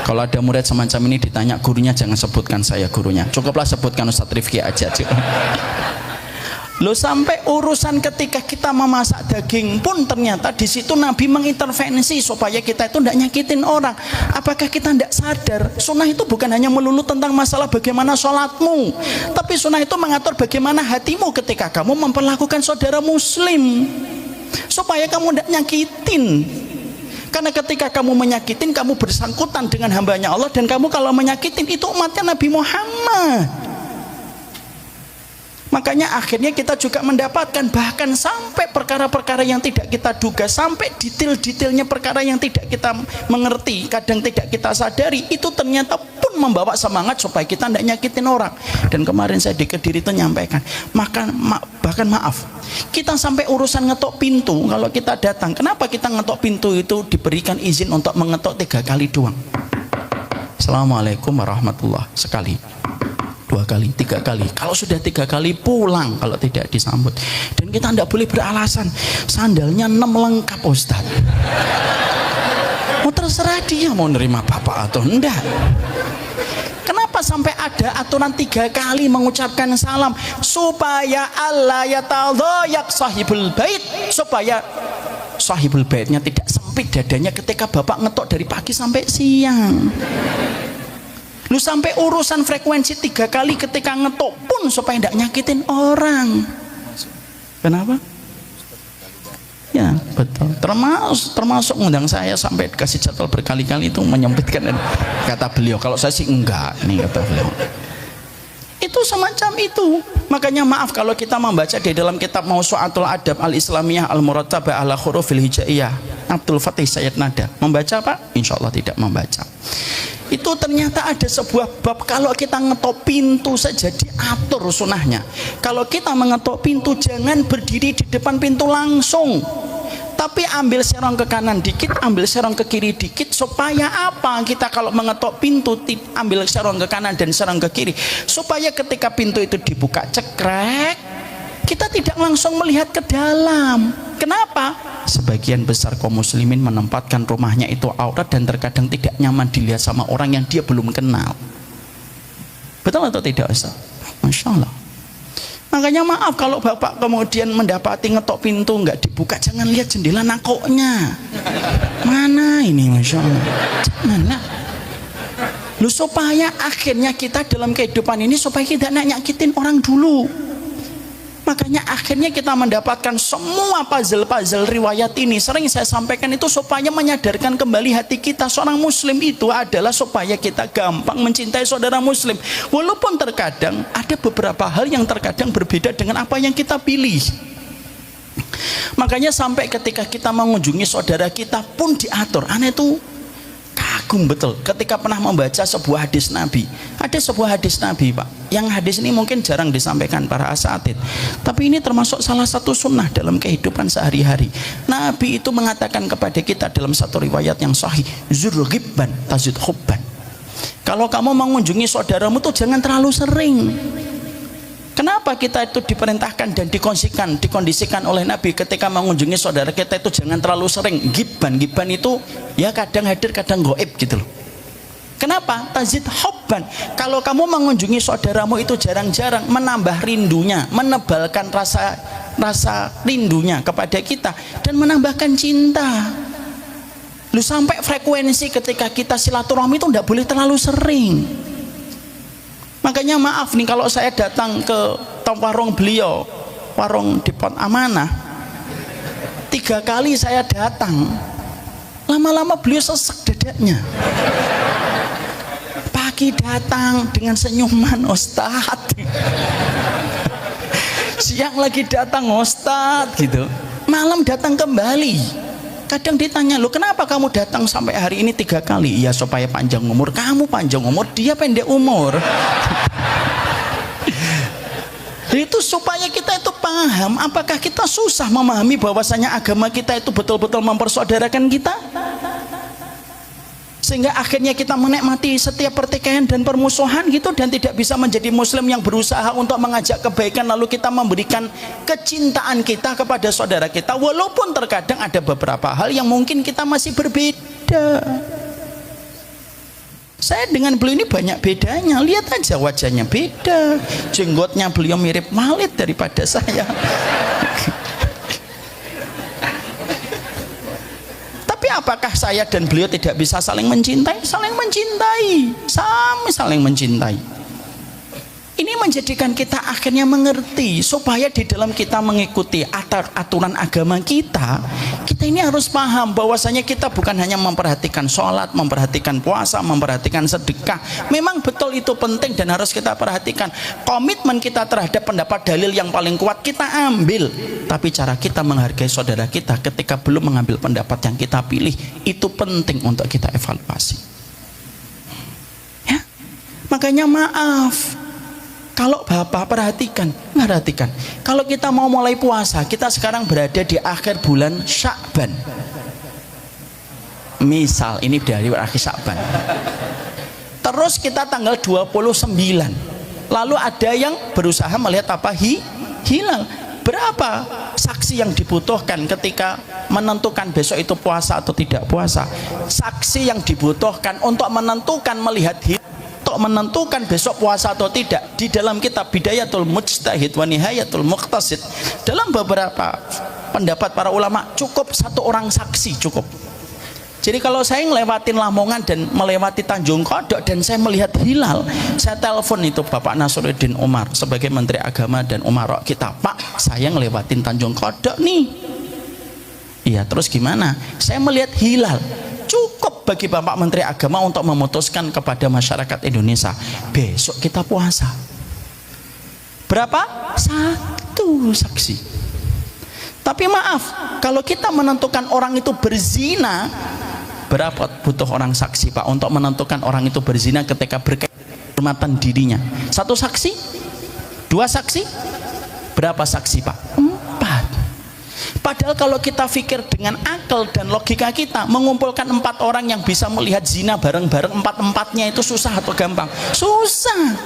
[SPEAKER 1] Kalau ada murid semacam ini ditanya gurunya, jangan sebutkan saya gurunya. Cukuplah sebutkan Ustadz Rifki aja. Loh, sampai urusan ketika kita memasak daging pun ternyata di situ Nabi mengintervensi supaya kita itu tidak nyakitin orang. Apakah kita tidak sadar sunnah itu bukan hanya melulu tentang masalah bagaimana sholatmu, tapi sunnah itu mengatur bagaimana hatimu ketika kamu memperlakukan saudara muslim supaya kamu tidak nyakitin. Karena ketika kamu menyakitin, kamu bersangkutan dengan hambanya Allah, dan kamu kalau menyakitin itu umatnya Nabi Muhammad. Makanya akhirnya kita juga mendapatkan bahkan sampai perkara-perkara yang tidak kita duga, sampai detail-detailnya perkara yang tidak kita mengerti, kadang tidak kita sadari, itu ternyata pun membawa semangat supaya kita tidak nyakitin orang. Dan kemarin saya di Kediri itu nyampaikan, bahkan maaf, kita sampai urusan ngetok pintu. Kalau kita datang, kenapa kita ngetok pintu itu diberikan izin untuk mengetok 3 kali doang? Assalamualaikum warahmatullahi sekali, 2 kali, 3 kali. Kalau sudah 3 kali pulang kalau tidak disambut. Dan kita tidak boleh beralasan sandalnya 6 lengkap Ustaz. Mau terserah dia mau nerima bapak atau enggak. Kenapa sampai ada aturan 3 kali mengucapkan salam? Supaya Allah yatadhayak sahibul bait, supaya sahibul baitnya tidak sempit dadanya ketika bapak ngetok dari pagi sampai siang. Lu sampai urusan frekuensi 3 kali ketika ngetok pun supaya tidak nyakitin orang. Kenapa? Ya betul. Termasuk ngundang saya sampai kasih jadwal berkali-kali itu menyempitkan. Kata beliau, kalau saya sih enggak nih, kata beliau. Itu semacam itu. Makanya maaf kalau kita membaca di dalam kitab Mawsu'atul Adab Al-Islamiyah Al-Murattabah ala Hurufil Hijaiyah Abdul Fatih Sayyid Nada, membaca Pak? Insya Allah tidak membaca. Itu ternyata ada sebuah bab, kalau kita ngetok pintu saja diatur sunnahnya. Kalau kita mengetok pintu jangan berdiri di depan pintu langsung, tapi ambil serong ke kanan dikit, ambil serong ke kiri dikit. Supaya apa? Kita kalau mengetok pintu ambil serong ke kanan dan serong ke kiri, supaya ketika pintu itu dibuka cekrek, kita tidak langsung melihat ke dalam. Kenapa? Sebagian besar kaum muslimin menempatkan rumahnya itu aurat dan terkadang tidak nyaman dilihat sama orang yang dia belum kenal. Betul atau tidak Ustaz? Masya Allah. Makanya maaf kalau bapak kemudian mendapati ngetok pintu nggak dibuka, jangan lihat jendela nakoknya. Mana ini, Masya Allah. Janganlah. Lu supaya akhirnya kita dalam kehidupan ini supaya kita tidak nyakitin orang dulu. Makanya akhirnya kita mendapatkan semua puzzle-puzzle riwayat ini. Sering saya sampaikan itu supaya menyadarkan kembali hati kita. Seorang muslim itu adalah supaya kita gampang mencintai saudara muslim. Walaupun terkadang ada beberapa hal yang terkadang berbeda dengan apa yang kita pilih. Makanya sampai ketika kita mengunjungi saudara kita pun diatur. Aneh itu kagum betul ketika pernah membaca sebuah hadis Nabi. Ada sebuah hadis Nabi, Pak, yang hadis ini mungkin jarang disampaikan para asatid, tapi ini termasuk salah satu sunnah dalam kehidupan sehari-hari. Nabi itu mengatakan kepada kita dalam satu riwayat yang sahih, zur ghibban tazid hubban. Kalau kamu mengunjungi saudaramu tuh jangan terlalu sering. Kenapa kita itu diperintahkan dan dikondisikan oleh Nabi ketika mengunjungi saudara kita itu jangan terlalu sering. Gibban itu ya kadang hadir kadang goib gitu loh. Kenapa? Tazid hubban. Kalau kamu mengunjungi saudaramu itu jarang-jarang, menambah rindunya, menebalkan rasa rindunya kepada kita dan menambahkan cinta. Lu sampai frekuensi ketika kita silaturahmi itu tidak boleh terlalu sering. Makanya maaf nih kalau saya datang ke warung beliau, warung Depot Amanah, 3 kali saya datang, lama-lama beliau sesek dadanya. Pagi datang dengan senyuman, Ustadz. Siang lagi datang, Ustadz gitu. Malam datang kembali. Kadang ditanya, lo kenapa kamu datang sampai hari ini 3 kali? Ya supaya panjang umur. Kamu panjang umur, dia pendek umur. Itu supaya kita itu paham. Apakah kita susah memahami bahwasanya agama kita itu betul-betul mempersaudarakan kita, sehingga akhirnya kita menikmati setiap pertikaian dan permusuhan gitu, dan tidak bisa menjadi muslim yang berusaha untuk mengajak kebaikan, lalu kita memberikan kecintaan kita kepada saudara kita, walaupun terkadang ada beberapa hal yang mungkin kita masih berbeda. Saya dengan beliau ini banyak bedanya, lihat aja wajahnya beda, jenggotnya beliau mirip Walid daripada saya. Apakah saya dan beliau tidak bisa saling mencintai? Saling mencintai, saling mencintai. Ini menjadikan kita akhirnya mengerti, supaya di dalam kita mengikuti aturan agama kita ini harus paham bahwasanya kita bukan hanya memperhatikan sholat, memperhatikan puasa, memperhatikan sedekah. Memang betul itu penting dan harus kita perhatikan. Komitmen kita terhadap pendapat dalil yang paling kuat kita ambil, tapi cara kita menghargai saudara kita ketika belum mengambil pendapat yang kita pilih, itu penting untuk kita evaluasi. Ya? Makanya maaf, kalau Bapak perhatikan, kalau kita mau mulai puasa, kita sekarang berada di akhir bulan Sya'ban. Misal ini dari akhir Sya'ban. Terus kita tanggal 29. Lalu ada yang berusaha melihat apa? Hilal. Berapa saksi yang dibutuhkan ketika menentukan besok itu puasa atau tidak puasa? Saksi yang dibutuhkan untuk menentukan melihat hilal, untuk menentukan besok puasa atau tidak, di dalam kitab Bidayatul Mujtahid wa Nihayatul Muqtasid, dalam beberapa pendapat para ulama, cukup 1 orang saksi cukup. Jadi kalau saya ngelewatin Lamongan dan melewati Tanjung Kodok dan saya melihat hilal, saya telepon itu Bapak Nasruddin Umar sebagai Menteri Agama dan Umarok kita, Pak, saya ngelewatin Tanjung Kodok nih. Iya, terus gimana? Saya melihat hilal. Cukup bagi Bapak Menteri Agama untuk memutuskan kepada masyarakat Indonesia, besok kita puasa. Berapa? 1 saksi. Tapi maaf, kalau kita menentukan orang itu berzina, berapa butuh orang saksi, Pak, untuk menentukan orang itu berzina ketika berkehormatan dirinya? 1 saksi? 2 saksi? Berapa saksi, Pak? 4. Padahal kalau kita pikir dengan akal dan logika kita, mengumpulkan 4 orang yang bisa melihat zina bareng-bareng, 4-4-nya itu susah atau gampang? Susah.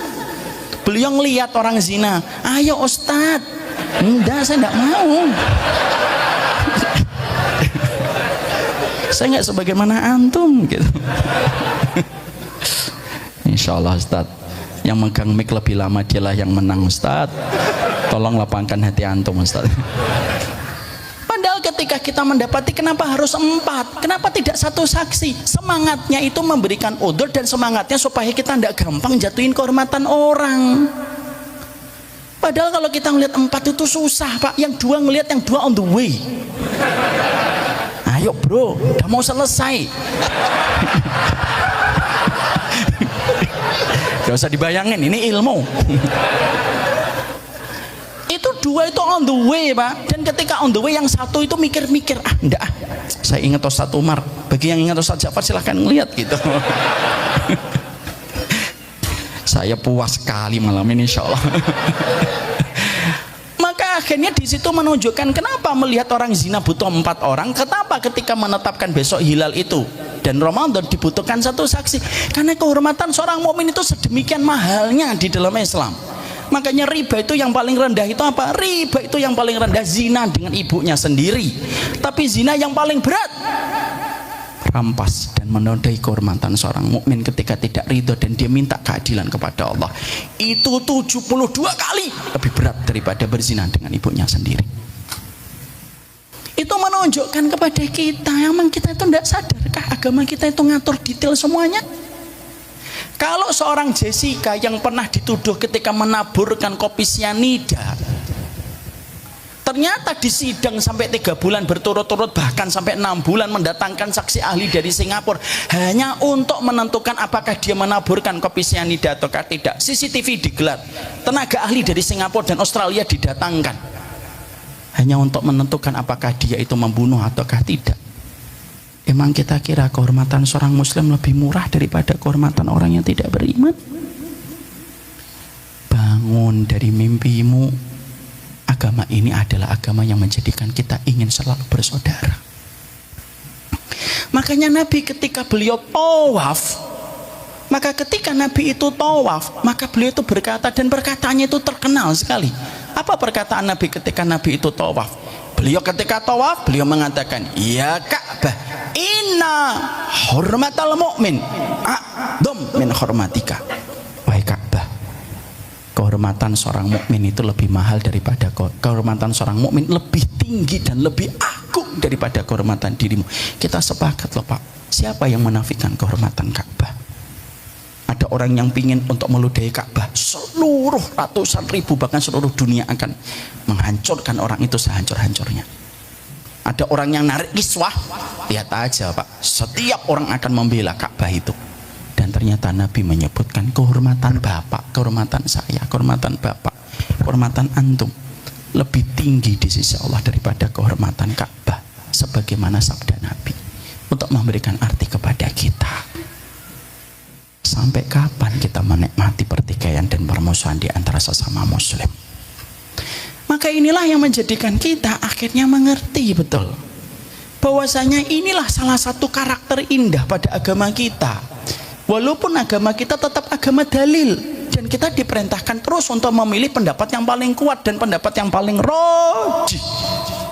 [SPEAKER 1] Beliau ngelihat orang zina, ayo Ustadz. Enggak, saya enggak mau. Saya enggak sebagaimana antum gitu. Insya Allah Ustadz, yang megang mic lebih lama dialah yang menang Ustadz. Tolong lapangkan hati antum Ustadz. Padahal ketika kita mendapati, kenapa harus 4? Kenapa tidak 1 saksi? Semangatnya itu memberikan udzur, dan semangatnya supaya kita tidak gampang jatuhin kehormatan orang. Padahal kalau kita ngelihat 4 itu susah, Pak. Yang 2 ngelihat, yang 2 on the way. Ayo bro, udah mau selesai. Gak usah dibayangin, ini ilmu. Itu dua itu on the way Pak, dan ketika on the way yang satu itu mikir-mikir, enggak saya ingat Ustaz Umar, bagi yang ingat Ustaz Ja'far silahkan ngeliat gitu. Saya puas sekali malam ini insya Allah. Maka akhirnya di situ menunjukkan kenapa melihat orang zina butuh 4 orang, kenapa ketika menetapkan besok hilal itu dan Ramadan dibutuhkan 1 saksi, karena kehormatan seorang mukmin itu sedemikian mahalnya di dalam Islam. Makanya riba itu yang paling rendah itu apa? Riba itu yang paling rendah zina dengan ibunya sendiri. Tapi zina yang paling berat rampas dan menodai kehormatan seorang mukmin ketika tidak ridho dan dia minta keadilan kepada Allah. Itu 72 kali lebih berat daripada berzina dengan ibunya sendiri. Itu menunjukkan kepada kita, emang kita itu tidak sadarkah agama kita itu ngatur detail semuanya? Kalau seorang Jessica yang pernah dituduh ketika menaburkan kopi sianida, ternyata di sidang sampai 3 bulan berturut-turut, bahkan sampai 6 bulan mendatangkan saksi ahli dari Singapura hanya untuk menentukan apakah dia menaburkan kopi sianida atau tidak. CCTV digelar, tenaga ahli dari Singapura dan Australia didatangkan hanya untuk menentukan apakah dia itu membunuh ataukah tidak. Emang kita kira kehormatan seorang muslim lebih murah daripada kehormatan orang yang tidak beriman? Bangun dari mimpimu. Agama ini adalah agama yang menjadikan kita ingin selalu bersaudara. Makanya Nabi ketika beliau tawaf, maka ketika Nabi itu tawaf, maka beliau itu berkata, dan perkataannya itu terkenal sekali. Apa perkataan Nabi ketika Nabi itu tawaf? Beliau ketika tawaf, beliau mengatakan, ya Ka'bah, inna hormatal mu'min a'dham min hormatika. Wahai Ka'bah, kehormatan seorang mukmin itu lebih mahal daripada kehormatan seorang mukmin, lebih tinggi dan lebih agung daripada kehormatan dirimu. Kita sepakat loh Pak, siapa yang menafikan kehormatan Ka'bah? Ada orang yang pingin untuk meludahi Ka'bah, seluruh ratusan ribu bahkan seluruh dunia akan menghancurkan orang itu sehancur-hancurnya. Ada orang yang narik kiswah, lihat aja Pak, setiap orang akan membela Ka'bah itu. Dan ternyata Nabi menyebutkan kehormatan bapak, kehormatan saya, kehormatan bapak, kehormatan antum lebih tinggi di sisi Allah daripada kehormatan Ka'bah, sebagaimana sabda Nabi untuk memberikan arti kepada kita. Sampai kapan kita menikmati pertikaian dan permusuhan di antara sesama muslim? Maka inilah yang menjadikan kita akhirnya mengerti betul bahwasanya inilah salah satu karakter indah pada agama kita. Walaupun agama kita tetap agama dalil, dan kita diperintahkan terus untuk memilih pendapat yang paling kuat dan pendapat yang paling rajih,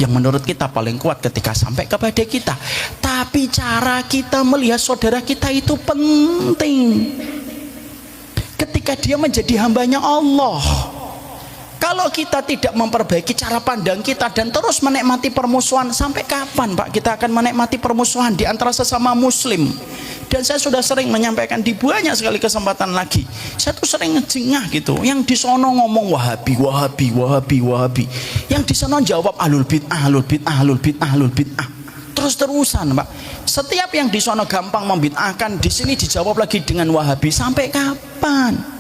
[SPEAKER 1] yang menurut kita paling kuat ketika sampai kepada kita. Tapi cara kita melihat saudara kita itu penting ketika dia menjadi hambanya Allah. Kalau kita tidak memperbaiki cara pandang kita dan terus menikmati permusuhan, sampai kapan Pak kita akan menikmati permusuhan di antara sesama muslim? Dan saya sudah sering menyampaikan di banyak sekali kesempatan lagi, saya tuh sering ngejengah gitu, yang di sono ngomong wahabi, wahabi, wahabi, wahabi, yang di sono jawab ahlul bid'ah, ahlul bid'ah, ahlul bid'ah, ahlul bid'ah, terus-terusan Pak. Setiap yang di sono gampang membid'ahkan, di sini dijawab lagi dengan wahabi. Sampai kapan?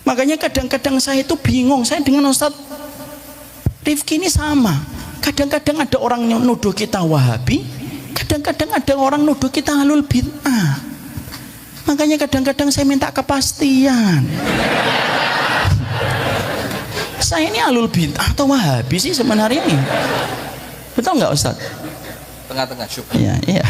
[SPEAKER 1] Makanya kadang-kadang saya itu bingung, saya dengan Ustadz Rifki ini sama. Kadang-kadang ada orang yang nuduh kita wahabi, kadang-kadang ada orang nuduh kita ahlul bid'ah. Makanya kadang-kadang saya minta kepastian, saya ini ahlul bid'ah atau wahabi sih sebenarnya ini? Betul nggak Ustadz?
[SPEAKER 2] Tengah-tengah syukur.
[SPEAKER 1] Iya, iya.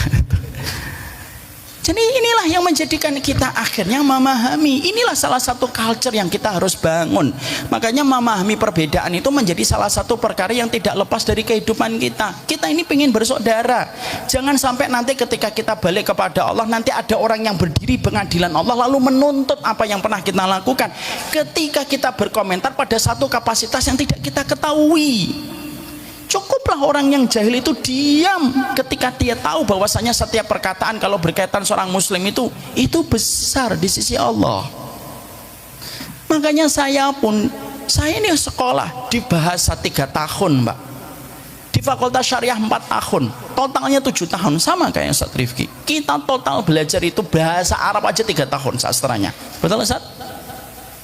[SPEAKER 1] Jadi inilah yang menjadikan kita akhirnya memahami. Inilah salah satu culture yang kita harus bangun. Makanya memahami perbedaan itu menjadi salah satu perkara yang tidak lepas dari kehidupan kita. Kita ini pengen bersaudara. Jangan sampai nanti ketika kita balik kepada Allah, nanti ada orang yang berdiri pengadilan Allah lalu menuntut apa yang pernah kita lakukan, ketika kita berkomentar pada satu kapasitas yang tidak kita ketahui. Cukuplah orang yang jahil itu diam ketika dia tahu bahwasanya setiap perkataan kalau berkaitan seorang muslim itu besar di sisi Allah. Makanya saya ini sekolah di bahasa 3 tahun Mbak, di Fakultas Syariah 4 tahun, totalnya 7 tahun, sama kayak Ustadz Rifki. Kita total belajar itu bahasa Arab aja 3 tahun sastranya. Betul Ustadz?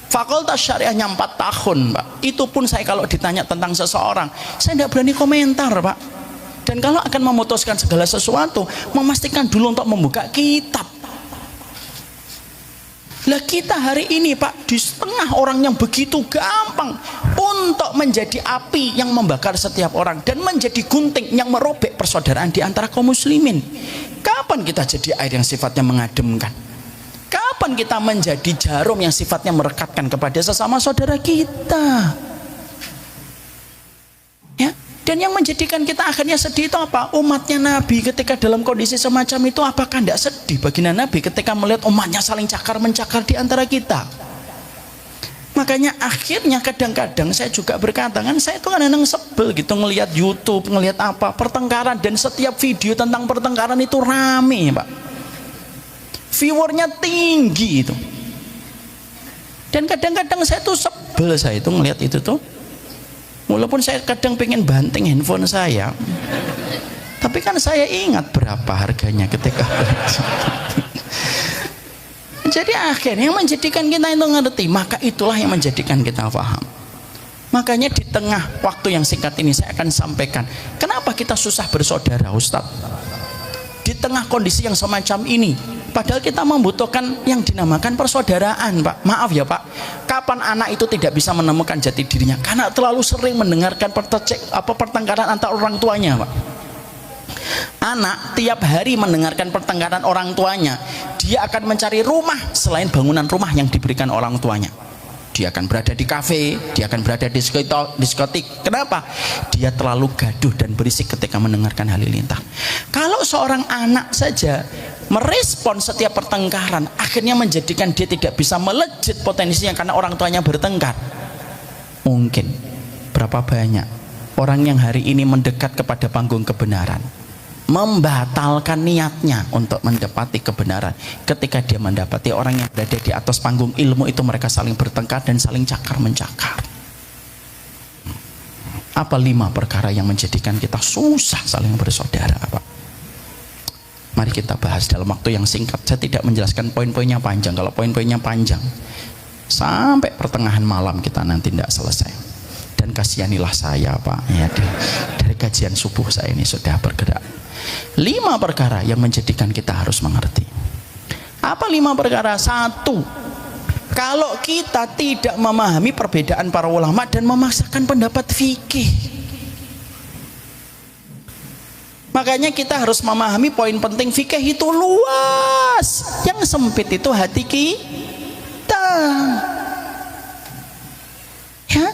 [SPEAKER 1] Fakultas syariahnya 4 tahun, Pak. Itu pun saya kalau ditanya tentang seseorang, saya tidak berani komentar, Pak. Dan kalau akan memutuskan segala sesuatu, memastikan dulu untuk membuka kitab. Lah kita hari ini, Pak, di setengah orang yang begitu gampang untuk menjadi api yang membakar setiap orang dan menjadi gunting yang merobek persaudaraan di antara kaum muslimin. Kapan kita jadi air yang sifatnya mengademkan? Kapan kita menjadi jarum yang sifatnya merekatkan kepada sesama saudara kita? Ya, dan yang menjadikan kita akhirnya sedih itu apa? Umatnya Nabi ketika dalam kondisi semacam itu, apakah tidak sedih baginda Nabi ketika melihat umatnya saling cakar-mencakar di antara kita? Makanya akhirnya kadang-kadang saya juga berkata, kan saya itu kadang-kadang sebel gitu ngelihat YouTube, ngelihat apa, pertengkaran, dan setiap video tentang pertengkaran itu rame, Pak. Viewernya tinggi itu. Dan kadang-kadang saya tuh sebel, saya itu ngelihat itu tuh. Walaupun saya kadang pengen banting handphone saya, tapi kan saya ingat berapa harganya ketika jadi akhirnya yang menjadikan kita itu ngerti, maka itulah yang menjadikan kita paham. Makanya di tengah waktu yang singkat ini saya akan sampaikan kenapa kita susah bersaudara, Ustadz. Di tengah kondisi yang semacam ini, padahal kita membutuhkan yang dinamakan persaudaraan, Pak. Maaf ya, Pak, kapan anak itu tidak bisa menemukan jati dirinya? Karena terlalu sering mendengarkan pertengkaran antar orang tuanya, Pak. Anak tiap hari mendengarkan pertengkaran orang tuanya, dia akan mencari rumah selain bangunan rumah yang diberikan orang tuanya. Dia akan berada di kafe, dia akan berada di diskotik. Kenapa? Dia terlalu gaduh dan berisik ketika mendengarkan halilintar. Kalau seorang anak saja merespon setiap pertengkaran, akhirnya menjadikan dia tidak bisa melejit potensinya karena orang tuanya bertengkar. Mungkin berapa banyak orang yang hari ini mendekat kepada panggung kebenaran, membatalkan niatnya untuk mendapati kebenaran ketika dia mendapati orang yang berada di atas panggung ilmu itu mereka saling bertengkar dan saling cakar-mencakar. Apa 5 perkara yang menjadikan kita susah saling bersaudara, Pak? Mari kita bahas dalam waktu yang singkat. Saya tidak menjelaskan poin-poinnya panjang. Kalau poin-poinnya panjang sampai pertengahan malam kita nanti tidak selesai. Dan kasihanilah saya, Pak, ya, dari kajian subuh saya ini sudah bergerak. 5 perkara yang menjadikan kita harus mengerti. Apa 5 perkara? 1, kalau kita tidak memahami perbedaan para ulama dan memaksakan pendapat fikih, makanya kita harus memahami poin penting. Fikih itu luas, yang sempit itu hati kita. Ya,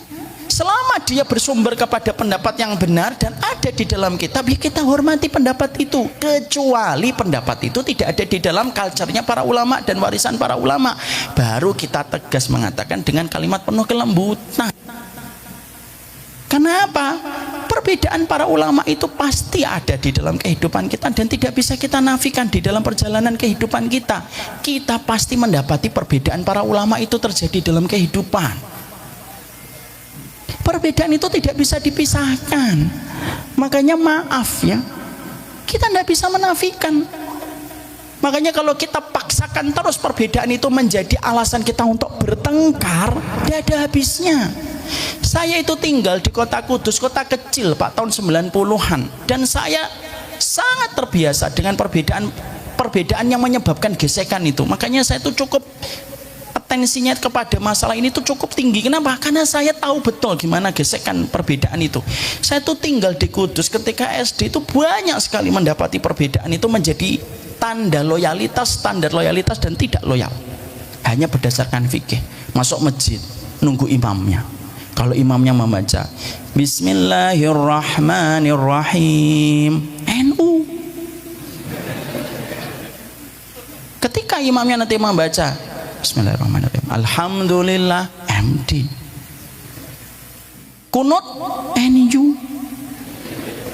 [SPEAKER 1] selama dia bersumber kepada pendapat yang benar dan ada di dalam kitab, ya kita hormati pendapat itu, kecuali pendapat itu tidak ada di dalam culture-nya para ulama dan warisan para ulama, baru kita tegas mengatakan dengan kalimat penuh kelembutan. Kenapa? Perbedaan para ulama itu pasti ada di dalam kehidupan kita dan tidak bisa kita nafikan di dalam perjalanan kehidupan kita. Kita pasti mendapati perbedaan para ulama itu terjadi dalam kehidupan. Perbedaan itu tidak bisa dipisahkan. Makanya maaf ya, kita tidak bisa menafikan. Makanya kalau kita paksakan terus perbedaan itu menjadi alasan kita untuk bertengkar, tidak ada habisnya. Saya itu tinggal di kota Kudus, kota kecil, Pak, tahun 90-an, dan saya sangat terbiasa dengan perbedaan yang menyebabkan gesekan itu. Makanya saya itu cukup atensinya kepada masalah ini tuh cukup tinggi. Kenapa? Karena saya tahu betul gimana gesekan perbedaan itu. Saya tuh tinggal di Kudus ketika SD itu banyak sekali mendapati perbedaan itu menjadi tanda loyalitas, standar loyalitas dan tidak loyal. Hanya berdasarkan fikih. Masuk masjid, nunggu imamnya. Kalau imamnya membaca Bismillahirrahmanirrahim, NU. Ketika imamnya nanti membaca Bismillahirrahmanirrahim, Alhamdulillah, MD. Kunut, NU.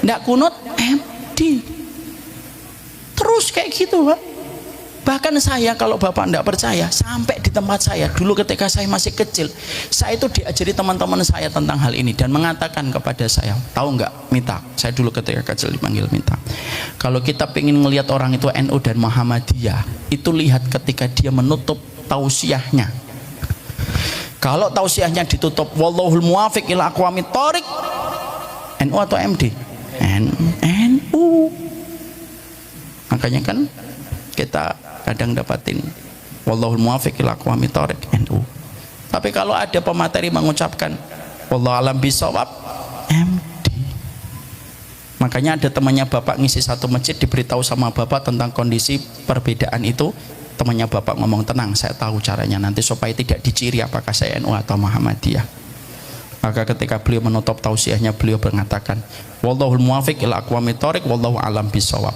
[SPEAKER 1] Nggak kunut, MD. Terus kayak gitu, Pak. Bahkan saya, kalau Bapak tidak percaya, sampai di tempat saya dulu ketika saya masih kecil, saya itu diajari teman-teman saya tentang hal ini dan mengatakan kepada saya, tahu nggak, Mita, saya dulu ketika kecil dipanggil Mita, kalau kita pengen ngelihat orang itu NU dan Muhammadiyah, itu lihat ketika dia menutup tausiahnya. Kalau tausiahnya ditutup wallahul muwafiq ila aqwamit thoriq, NU atau MD? NU. Makanya kan kita kadang dapatin wallahul muwafiq ila aqwamit thoriq, NU. Tapi kalau ada pemateri mengucapkan wallahu alam bisawab, MD. Makanya ada temannya bapak ngisi satu masjid, diberitahu sama bapak tentang kondisi perbedaan itu. Temannya bapak ngomong, tenang, saya tahu caranya nanti supaya tidak diciri apakah saya NU atau Muhammadiyah. Maka ketika beliau menutup tausiahnya, beliau mengatakan wallahul muwafiq ila aqwamit thoriq wallahu alam bisawab.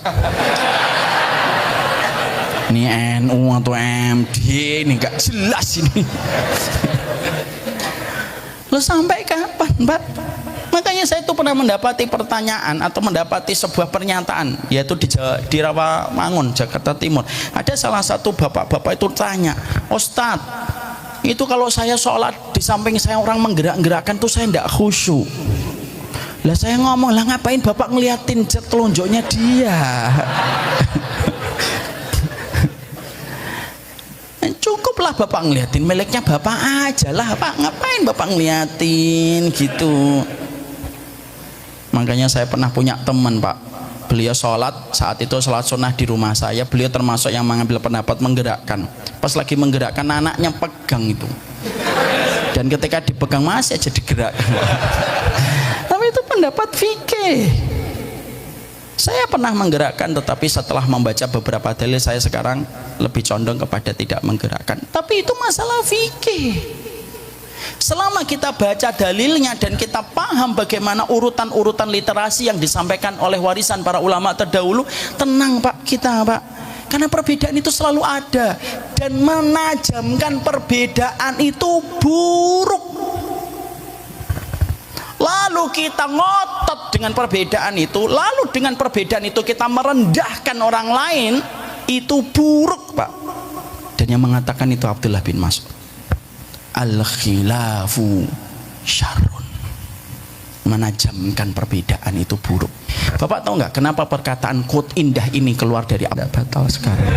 [SPEAKER 1] Ini NU atau MD ini enggak jelas ini. Lo sampai kapan, Pak? Makanya saya itu pernah mendapati pertanyaan atau mendapati sebuah pernyataan, yaitu di Rawamangun, Jakarta Timur. Ada salah satu bapak-bapak itu tanya, Ustadz, itu kalau saya sholat di samping saya orang menggerak-gerakkan tuh saya tidak khusyuk. Lah saya ngomong, lah ngapain bapak ngeliatin telunjuknya dia? Cukuplah bapak ngeliatin miliknya bapak aja lah, Pak. Ngapain bapak ngeliatin gitu? Makanya saya pernah punya teman, Pak. Beliau sholat, saat itu sholat sunnah di rumah saya. Beliau termasuk yang mengambil pendapat menggerakkan. Pas lagi menggerakkan, anaknya pegang itu. Dan ketika dipegang masih aja digerakkan. Tapi itu pendapat fikih. Saya pernah menggerakkan, tetapi setelah membaca beberapa dalil, saya sekarang lebih condong kepada tidak menggerakkan. Tapi itu masalah fikih. Selama kita baca dalilnya dan kita paham bagaimana urutan-urutan literasi yang disampaikan oleh warisan para ulama terdahulu, tenang Pak kita, Pak. Karena perbedaan itu selalu ada, dan menajamkan perbedaan itu buruk. Lalu kita ngotot dengan perbedaan itu, lalu dengan perbedaan itu kita merendahkan orang lain, itu buruk, Pak. Dan yang mengatakan itu Abdullah bin Mas'ud. Al-khilafu syarrun. Menajamkan perbedaan itu buruk. Bapak tahu nggak kenapa perkataan quote indah ini keluar dari Abdullah? Batal sekarang.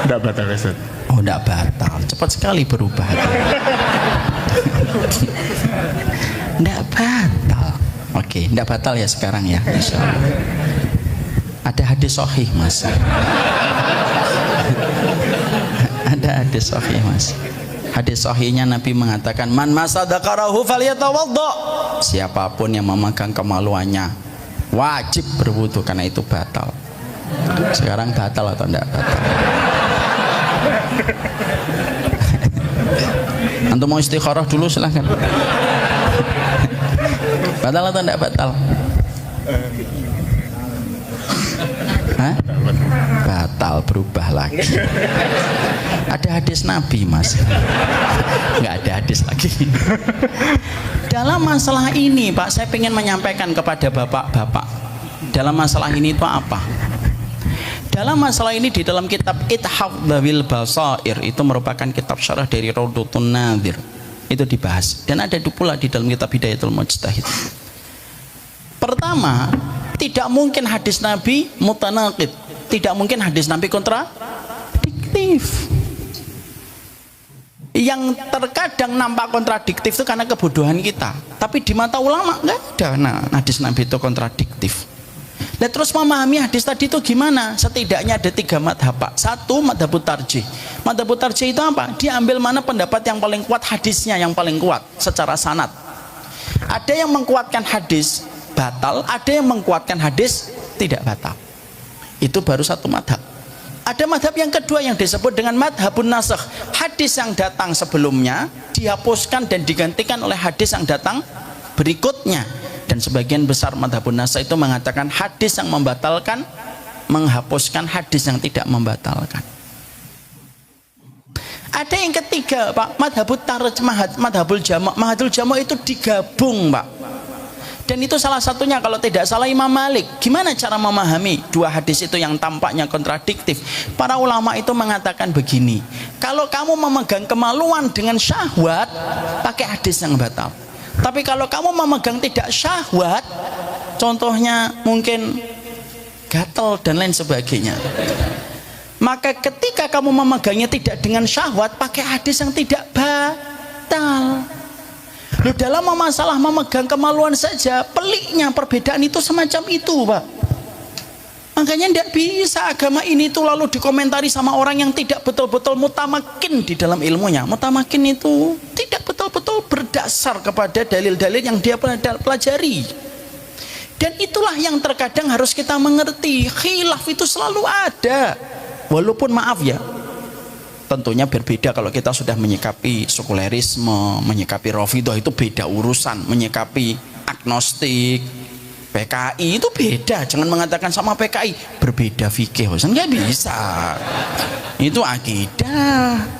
[SPEAKER 3] Tidak batal, Ustaz.
[SPEAKER 1] Oh, tidak batal. Cepat sekali berubah. Tidak batal. Oke, tidak batal ya sekarang ya, insya Allah. Ada hadis sahih, Mas. Ada hadis sahih, Mas. Hadis sahihnya Nabi mengatakan, man masadakarahu falyatawaddo. Siapapun yang memegang kemaluannya wajib berwudu, karena itu batal. Sekarang batal atau tidak batal? Antum mau istikharah dulu silahkan. Batal atau tidak batal? Hah? Batal, berubah lagi. Ada hadis Nabi, Mas. Nggak ada hadis lagi. Dalam masalah ini, Pak, saya ingin menyampaikan kepada bapak-bapak. Dalam masalah ini itu apa? Dalam masalah ini di dalam kitab Ithaf Dzawil Basair, itu merupakan kitab syarah dari Raudhatun Nadhir. Itu dibahas. Dan ada pula di dalam kitab Hidayatul Mujtahid. Pertama, tidak mungkin hadis Nabi mutanaqid. Tidak mungkin hadis Nabi kontradiktif. Yang terkadang nampak kontradiktif itu karena kebodohan kita. Tapi di mata ulama nggak ada hadis Nabi itu kontradiktif. Nah, terus memahami hadis tadi itu gimana? Setidaknya ada 3 madhab, Pak. Satu, madhabut tarjih. Madhabut tarjih itu apa? Dia ambil mana pendapat yang paling kuat, hadisnya yang paling kuat secara sanad. Ada yang mengkuatkan hadis batal, ada yang mengkuatkan hadis tidak batal. Itu baru satu madhab. Ada madhab yang kedua yang disebut dengan madhabun nasakh. Hadis yang datang sebelumnya dihapuskan dan digantikan oleh hadis yang datang berikutnya. Dan sebagian besar madhabun nasakh itu mengatakan hadis yang membatalkan menghapuskan hadis yang tidak membatalkan. Ada yang ketiga, Pak, madhabut tarjih, madhabul jama'. Madhabul jama' itu digabung, Pak. Dan itu salah satunya kalau tidak salah Imam Malik. Gimana cara memahami dua hadis itu yang tampaknya kontradiktif? Para ulama itu mengatakan begini, kalau kamu memegang kemaluan dengan syahwat, pakai hadis yang batal. Tapi kalau kamu memegang tidak syahwat, contohnya mungkin gatal dan lain sebagainya, maka ketika kamu memegangnya tidak dengan syahwat, pakai hadis yang tidak batal. Loh, dalam masalah memegang kemaluan saja peliknya perbedaan itu semacam itu, Pak. Makanya tidak bisa agama ini tuh lalu dikomentari sama orang yang tidak betul-betul mutamakin di dalam ilmunya. Mutamakin itu tidak betul-betul berdasar kepada dalil-dalil yang dia pelajari. Dan itulah yang terkadang harus kita mengerti. Khilaf itu selalu ada. Walaupun maaf ya, tentunya berbeda kalau kita sudah menyikapi sekulerisme, menyikapi Rafidhah itu beda urusan. Menyikapi agnostik, PKI itu beda. Jangan mengatakan sama PKI berbeda fikih, nggak bisa. Itu akidah.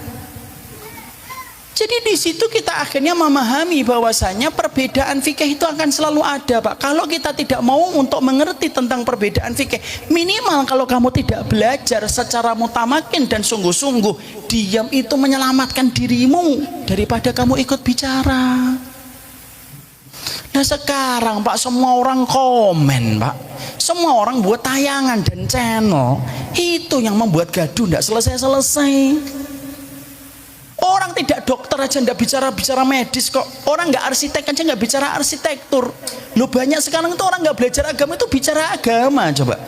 [SPEAKER 1] Jadi di situ kita akhirnya memahami bahwasanya perbedaan fikih itu akan selalu ada, Pak. Kalau kita tidak mau untuk mengerti tentang perbedaan fikih, minimal kalau kamu tidak belajar secara mutamakin dan sungguh-sungguh, diam itu menyelamatkan dirimu daripada kamu ikut bicara. Nah sekarang Pak, semua orang komen, Pak. Semua orang buat tayangan dan channel. Itu yang membuat gaduh tidak selesai-selesai. Orang tidak dokter aja tidak bicara medis kok. Orang nggak arsitek aja nggak bicara arsitektur. Loh, banyak sekarang itu orang nggak belajar agama itu bicara agama. Coba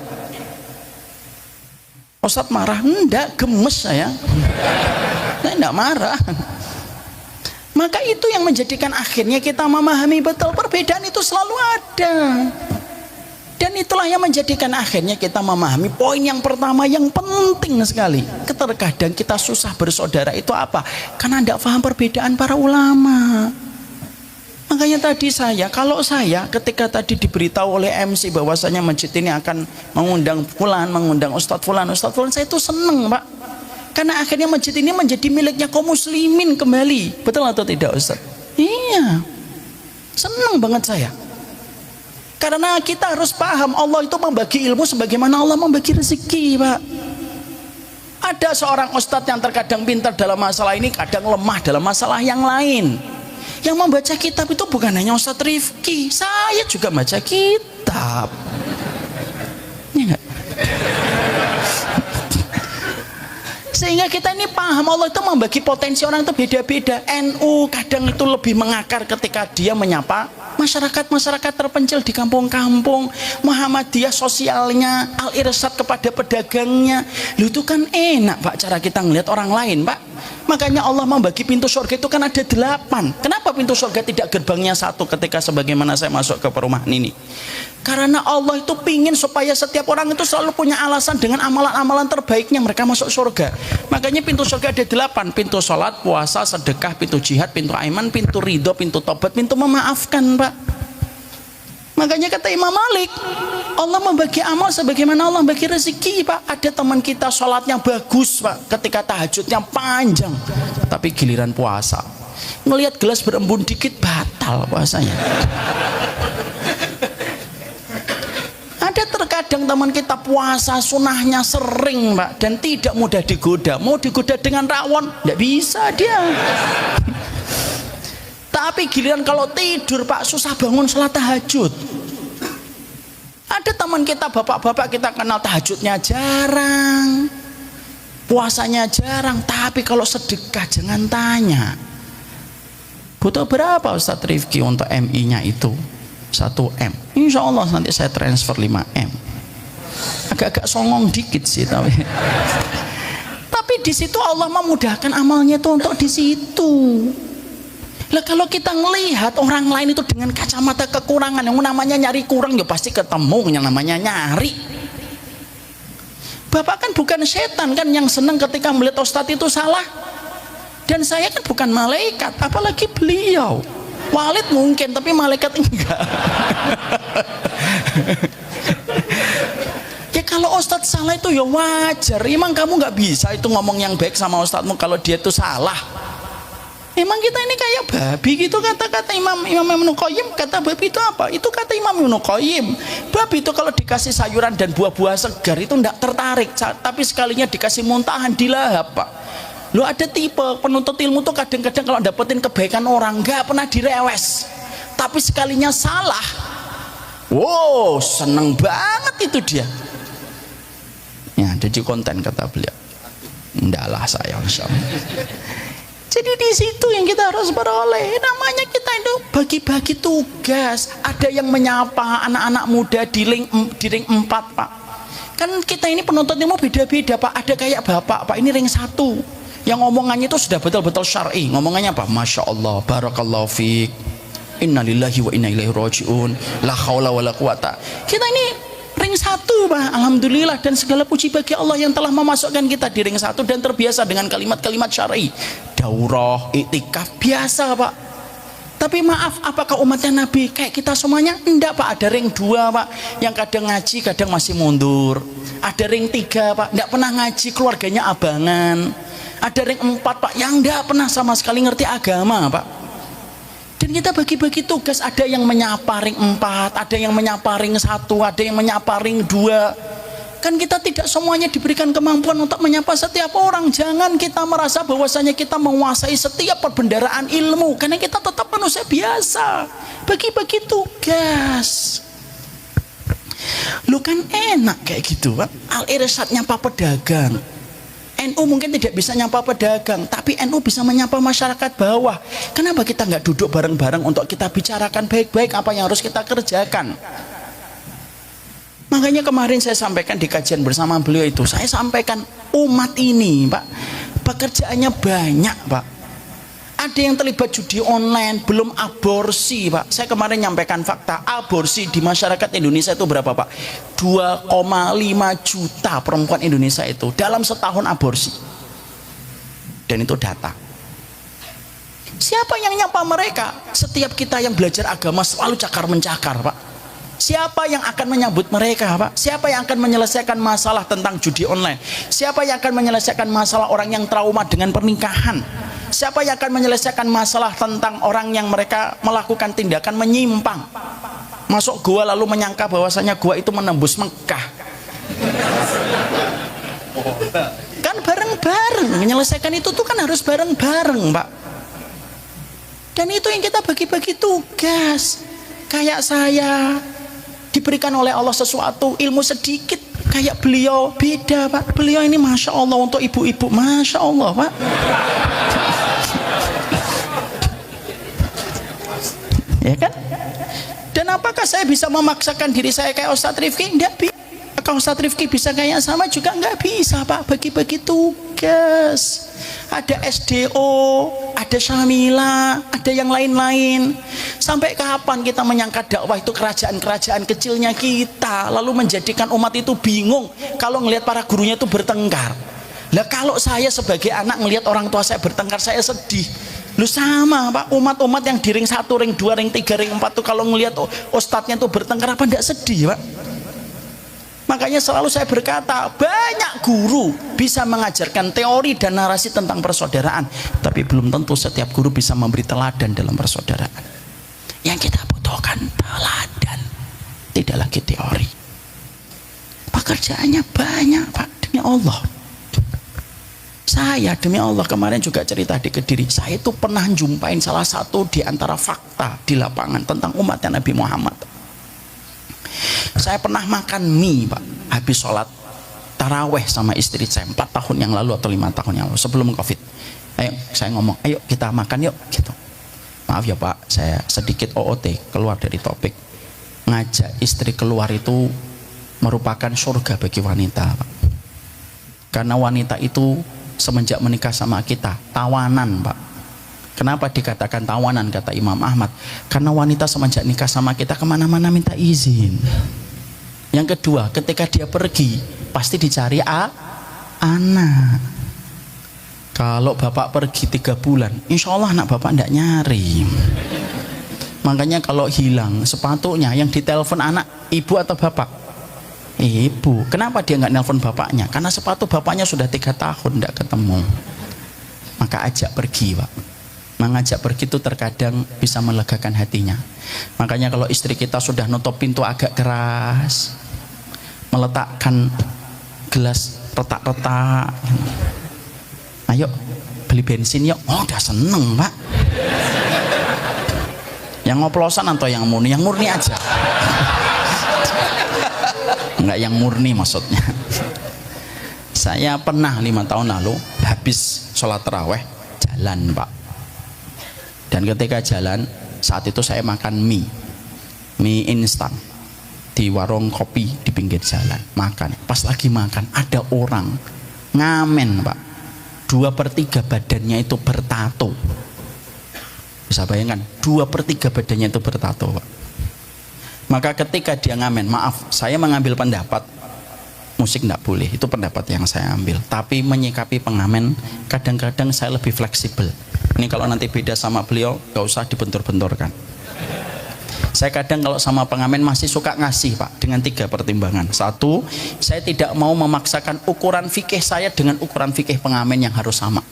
[SPEAKER 1] Ustadz marah? Enggak, gemes saya. Saya enggak marah. Maka itu yang menjadikan akhirnya kita memahami betul perbedaan itu selalu ada. Dan itulah yang menjadikan akhirnya kita memahami poin yang pertama yang penting sekali. Terkadang kita susah bersaudara itu apa? Karena tidak paham perbedaan para ulama. Makanya tadi kalau saya ketika tadi diberitahu oleh MC bahwasanya masjid ini akan mengundang fulan, mengundang Ustadz fulan, saya itu seneng, Pak. Karena akhirnya masjid ini menjadi miliknya kaum muslimin kembali. Betul atau tidak, Ustadz? Iya. Seneng banget saya. Karena kita harus paham Allah itu membagi ilmu sebagaimana Allah membagi rezeki, Pak. Ada seorang ustadz yang terkadang pintar dalam masalah ini, kadang lemah dalam masalah yang lain. Yang membaca kitab itu bukan hanya Ustadz Rifki, saya juga baca kitab. Ya enggak? Sehingga kita ini paham Allah itu membagi potensi orang itu beda-beda. NU kadang itu lebih mengakar ketika dia menyapa masyarakat terpencil di kampung-kampung. Muhammadiyah sosialnya, Al-Irsyad kepada pedagangnya. Loh, itu kan enak, Pak, cara kita ngelihat orang lain, Pak. Makanya Allah membagi pintu surga itu kan ada 8. Kenapa pintu surga tidak gerbangnya 1 ketika sebagaimana saya masuk ke perumahan ini? Karena Allah itu pingin supaya setiap orang itu selalu punya alasan dengan amalan-amalan terbaiknya mereka masuk surga. Makanya pintu surga ada 8. Pintu sholat, puasa, sedekah, pintu jihad, pintu aiman, pintu ridho, pintu tobat, pintu memaafkan, Pak. Makanya kata Imam Malik, Allah membagi amal sebagaimana Allah membagi rezeki, Pak. Ada teman kita sholatnya bagus, Pak, ketika tahajudnya panjang, tapi giliran puasa ngelihat gelas berembun dikit batal puasanya. Ada terkadang teman kita puasa sunahnya sering, Pak, dan tidak mudah digoda. Mau digoda dengan rawon tidak bisa dia. Tapi giliran kalau tidur, Pak, susah bangun sholat tahajud. Ada teman kita, bapak-bapak kita kenal tahajudnya jarang, puasanya jarang, tapi kalau sedekah jangan tanya. Butuh berapa Ustadz Rifki untuk MI-nya itu? 1M. Insya Allah nanti saya transfer 5M. Agak-agak songong dikit sih, tapi di situ Allah memudahkan amalnya itu untuk di situ. Lah kalau kita melihat orang lain itu dengan kacamata kekurangan, yang namanya nyari kurang ya pasti ketemu yang namanya nyari. Bapak kan bukan setan kan yang senang ketika melihat ustadz itu salah. Dan saya kan bukan malaikat, apalagi beliau. Walid mungkin, tapi malaikat enggak. Ya kalau ustadz salah itu ya wajar. Emang kamu nggak bisa itu ngomong yang baik sama ustadzmu kalau dia itu salah. Emang kita ini kayak babi gitu, kata-kata Imam Ibnu Qayyim. Kata babi itu apa? Itu kata Imam Ibnu Qayyim. Babi itu kalau dikasih sayuran dan buah-buah segar itu tidak tertarik, tapi sekalinya dikasih muntahan dilahap, Pak. Lo ada tipe penuntut ilmu tuh kadang-kadang kalau dapetin kebaikan orang nggak pernah direwes, tapi sekalinya salah, wow, seneng banget itu dia. Ya, jadi konten kata beliau. Ndaklah saya, insya Allah. Jadi di situ yang kita harus beroleh. Namanya kita itu bagi-bagi tugas. Ada yang menyapa anak-anak muda di ring 4 Pak. Kan kita ini penuntut ilmu beda-beda Pak. Ada kayak bapak Pak, ini ring 1 yang ngomongannya itu sudah betul-betul syar'i. Ngomongannya apa? Masya Allah, barakallahu fiik, innalillahi wa inna ilaihi rajiun, la haula wa la quwata. Kita ini ring 1 Pak, alhamdulillah, dan segala puji bagi Allah yang telah memasukkan kita di ring 1 dan terbiasa dengan kalimat-kalimat syar'i. Daurah, iktikaf, biasa Pak. Tapi maaf, apakah umatnya Nabi kayak kita semuanya? Enggak Pak, ada ring 2 Pak, yang kadang ngaji, kadang masih mundur. Ada ring 3 Pak, enggak pernah ngaji, keluarganya abangan. Ada ring 4 Pak, yang enggak pernah sama sekali ngerti agama Pak. Dan kita bagi-bagi tugas, ada yang menyapa ring 4, ada yang menyapa ring 1, ada yang menyapa ring 2. Kan kita tidak semuanya diberikan kemampuan untuk menyapa setiap orang. Jangan kita merasa bahwasanya kita menguasai setiap perbendaharaan ilmu, karena kita tetap manusia biasa. Bagi-bagi tugas. Lu kan enak kayak gitu Pak. Al-Irsyad nyapa pedagang, NU mungkin tidak bisa nyapa pedagang, tapi NU bisa menyapa masyarakat bawah. Kenapa kita nggak duduk bareng-bareng untuk kita bicarakan baik-baik apa yang harus kita kerjakan? Makanya kemarin saya sampaikan di kajian bersama beliau itu, saya sampaikan umat ini Pak, pekerjaannya banyak Pak. Ada yang terlibat judi online, belum aborsi Pak. Saya kemarin nyampaikan fakta, aborsi di masyarakat Indonesia itu berapa Pak? 2,5 juta perempuan Indonesia itu dalam setahun aborsi. Dan itu data. Siapa yang nyapa mereka? Setiap kita yang belajar agama selalu cakar-mencakar Pak. Siapa yang akan menyambut mereka Pak? Siapa yang akan menyelesaikan masalah tentang judi online? Siapa yang akan menyelesaikan masalah orang yang trauma dengan pernikahan? Siapa yang akan menyelesaikan masalah tentang orang yang mereka melakukan tindakan menyimpang, masuk gua lalu menyangka bahwasanya gua itu menembus Mekah? Kan bareng-bareng menyelesaikan itu tuh, kan harus bareng-bareng Pak. Dan itu yang kita bagi-bagi tugas. Kayak saya diberikan oleh Allah sesuatu, ilmu sedikit, kayak beliau beda Pak. Beliau ini Masya Allah untuk ibu-ibu, Masya Allah Pak. Ya kan? Dan apakah saya bisa memaksakan diri saya kayak Ustadz Rifki? Enggak bisa. Apakah Ustadz Rifki bisa kayak sama? Juga enggak bisa Pak. Bagi-bagi tugas. Ada SDO, ada Syamila, ada yang lain-lain. Sampai kapan kita menyangka dakwah itu kerajaan-kerajaan kecilnya kita, lalu menjadikan umat itu bingung kalau ngelihat para gurunya itu bertengkar. Lah kalau saya sebagai anak ngelihat orang tua saya bertengkar, saya sedih. Lu sama Pak, umat-umat yang di ring 1, ring 2, ring 3, ring 4 tuh kalau ngelihat ustadznya tuh bertengkar, apa enggak sedih Pak? Makanya selalu saya berkata, banyak guru bisa mengajarkan teori dan narasi tentang persaudaraan, tapi belum tentu setiap guru bisa memberi teladan dalam persaudaraan. Yang kita butuhkan teladan, tidak lagi teori. Pekerjaannya banyak Pak, demi Allah. Saya demi Allah kemarin juga cerita di Kediri, saya itu pernah jumpain salah satu di antara fakta di lapangan tentang umatnya Nabi Muhammad. Saya pernah makan mie Pak, habis sholat taraweh sama istri saya 4 tahun yang lalu atau 5 tahun yang lalu sebelum Covid. Ayo, saya ngomong, ayo kita makan yuk gitu. Maaf ya Pak, saya sedikit OOT keluar dari topik. Ngajak istri keluar itu merupakan surga bagi wanita Pak. Karena wanita itu semenjak menikah sama kita tawanan Pak. Kenapa dikatakan tawanan kata Imam Ahmad? Karena wanita semenjak nikah sama kita kemana-mana minta izin. Yang kedua, ketika dia pergi pasti dicari anak. Kalau bapak pergi 3 bulan, insya Allah anak bapak tidak nyari. Makanya kalau hilang sepatunya, yang ditelepon anak ibu atau bapak? Ibu. Kenapa dia nggak nelpon bapaknya? Karena sepatu bapaknya sudah 3 tahun tidak ketemu. Maka ajak pergi Pak. Mengajak pergi itu terkadang bisa melegakan hatinya. Makanya kalau istri kita sudah nutup pintu agak keras, meletakkan gelas retak-retak, ayo beli bensin yuk. Oh udah seneng Pak. Yang ngoplosan atau yang murni? Yang murni aja. Enggak yang murni maksudnya. Saya pernah 5 tahun lalu habis sholat taraweh jalan Pak. Dan ketika jalan Saat itu saya makan mie instan di warung kopi di pinggir jalan, makan. Pas lagi makan ada orang ngamen Pak, 2/3 badannya itu bertato. Bisa bayangkan 2/3 badannya itu bertato Pak. Maka ketika dia ngamen, maaf saya mengambil pendapat musik tidak boleh, itu pendapat yang saya ambil. Tapi menyikapi pengamen kadang-kadang saya lebih fleksibel. Ini kalau nanti beda sama beliau gak usah dibentur-benturkan. Saya kadang kalau sama pengamen masih suka ngasih Pak, dengan 3 pertimbangan. 1, saya tidak mau memaksakan ukuran fikih saya dengan ukuran fikih pengamen yang harus sama.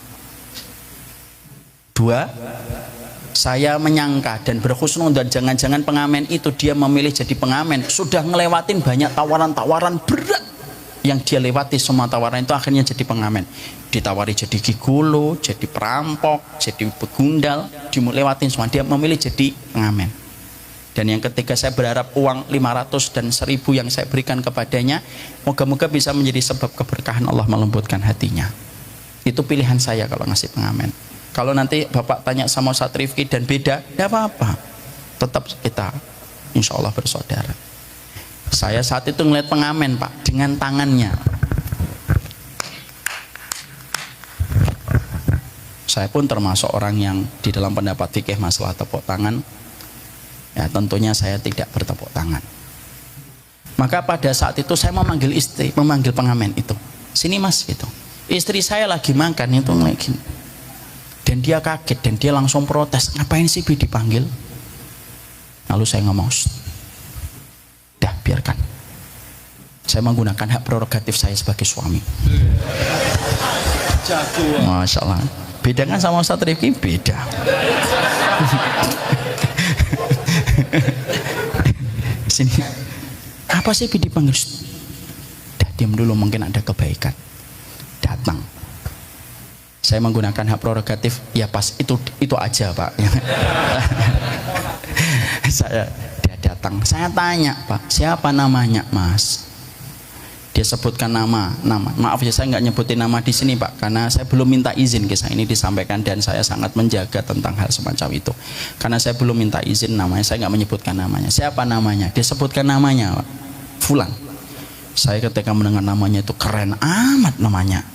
[SPEAKER 1] 2, saya menyangka dan berhusnuzon jangan-jangan pengamen itu dia memilih jadi pengamen sudah ngelewatin banyak tawaran-tawaran berat yang dia lewati. Semua tawaran itu akhirnya jadi pengamen, ditawari jadi gigolo, jadi perampok, jadi begundal, dilewatin semua, dia memilih jadi pengamen. Dan yang ketiga, saya berharap uang 500 dan 1000 yang saya berikan kepadanya moga-moga bisa menjadi sebab keberkahan Allah melembutkan hatinya. Itu pilihan saya kalau ngasih pengamen. Kalau nanti Bapak tanya sama Ustaz Rifki dan beda, tidak apa-apa, tetap kita insya Allah bersaudara. Saya saat itu ngeliat pengamen Pak dengan tangannya. Saya pun termasuk orang yang di dalam pendapat fikih masalah tepuk tangan, ya tentunya saya tidak bertepuk tangan. Maka pada saat itu saya memanggil istri, memanggil pengamen itu, sini mas gitu. Istri saya lagi makan itu lagi, dan dia kaget dan dia langsung protes, ngapain sih Bi dipanggil? Lalu saya ngomong, dah biarkan, saya menggunakan hak prerogatif saya sebagai suami. Masya Allah, beda kan sama Ustaz Rifki? Beda. Sini, apa sih Bi dipanggil? Dah diam dulu, mungkin ada kebaikan. Datang. Saya menggunakan hak prerogatif, ya pas itu aja Pak. Dia datang, saya tanya Pak, siapa namanya Mas? Dia sebutkan nama. Maaf ya saya nggak nyebutin nama di sini Pak, karena saya belum minta izin kisah ini disampaikan dan saya sangat menjaga tentang hal semacam itu. Karena saya belum minta izin namanya, saya nggak menyebutkan namanya. Siapa namanya? Dia sebutkan namanya Pak, Fulan. Saya ketika mendengar namanya itu keren amat namanya.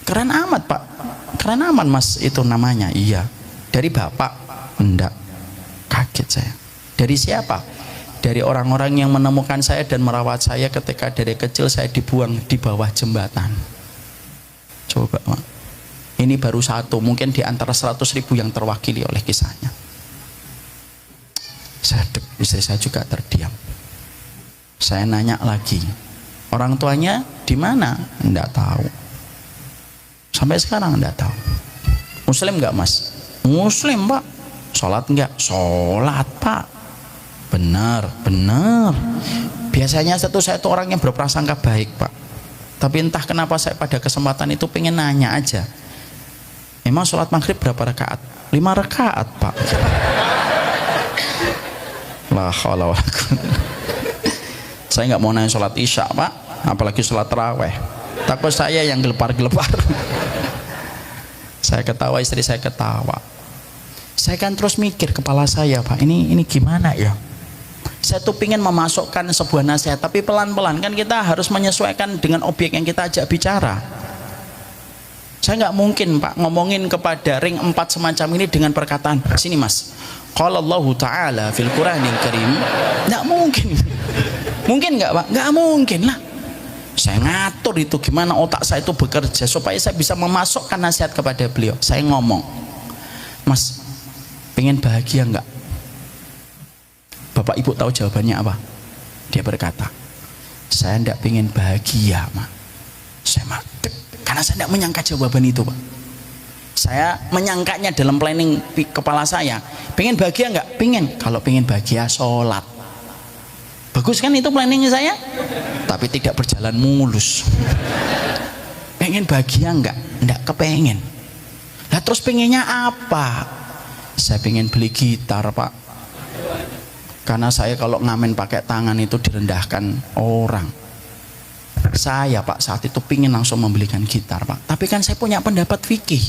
[SPEAKER 1] Keren amat Pak, keren amat Mas itu namanya. Iya. Dari Bapak? Enggak. Kaget saya. Dari siapa? Dari orang-orang yang menemukan saya dan merawat saya ketika dari kecil saya dibuang di bawah jembatan. Coba Pak, ini baru satu, mungkin di antara 100.000 yang terwakili oleh kisahnya. Istri saya juga terdiam. Saya nanya lagi, orang tuanya di mana? Enggak tahu. Sampai sekarang enggak tahu. Muslim enggak Mas? Muslim Pak. Sholat enggak? Sholat Pak. Benar. Biasanya saya tuh orang yang berprasangka baik Pak. Tapi entah kenapa saya pada kesempatan itu pengen nanya aja. Memang sholat maghrib berapa rakaat? 5 rakaat Pak. La haula wala quwwata. Saya nggak mau nanya sholat isya Pak, apalagi sholat taraweh. Takut saya yang gelepar-gelepar. Saya ketawa, istri saya ketawa. Saya kan terus mikir kepala saya Pak, ini gimana ya? Saya tuh pingin memasukkan sebuah nasihat, tapi pelan-pelan kan kita harus menyesuaikan dengan objek yang kita ajak bicara. Saya nggak mungkin Pak ngomongin kepada ring 4 semacam ini dengan perkataan, sini Mas, qala Allahu Ta'ala fil Quranil Karim. Nggak mungkin. Mungkin nggak Pak? Nggak mungkin lah. Saya ngatur itu gimana otak saya itu bekerja supaya saya bisa memasukkan nasihat kepada beliau. Saya ngomong, Mas, pengen bahagia nggak? Bapak Ibu tahu jawabannya apa? Dia berkata, saya tidak pengen bahagia Mak. Saya madep, karena saya tidak menyangka jawaban itu Pak. Saya menyangkanya dalam planning kepala saya, pengen bahagia nggak? Pengen. Kalau pengen bahagia sholat. Bagus kan itu planningnya saya? Tapi tidak berjalan mulus. Pengen bahagia nggak? Nggak kepengen. Nah terus pengennya apa? Saya pengen beli gitar Pak. Karena saya kalau ngamen pakai tangan itu direndahkan orang. Saya Pak saat itu pingin langsung membelikan gitar Pak. Tapi kan saya punya pendapat fikih.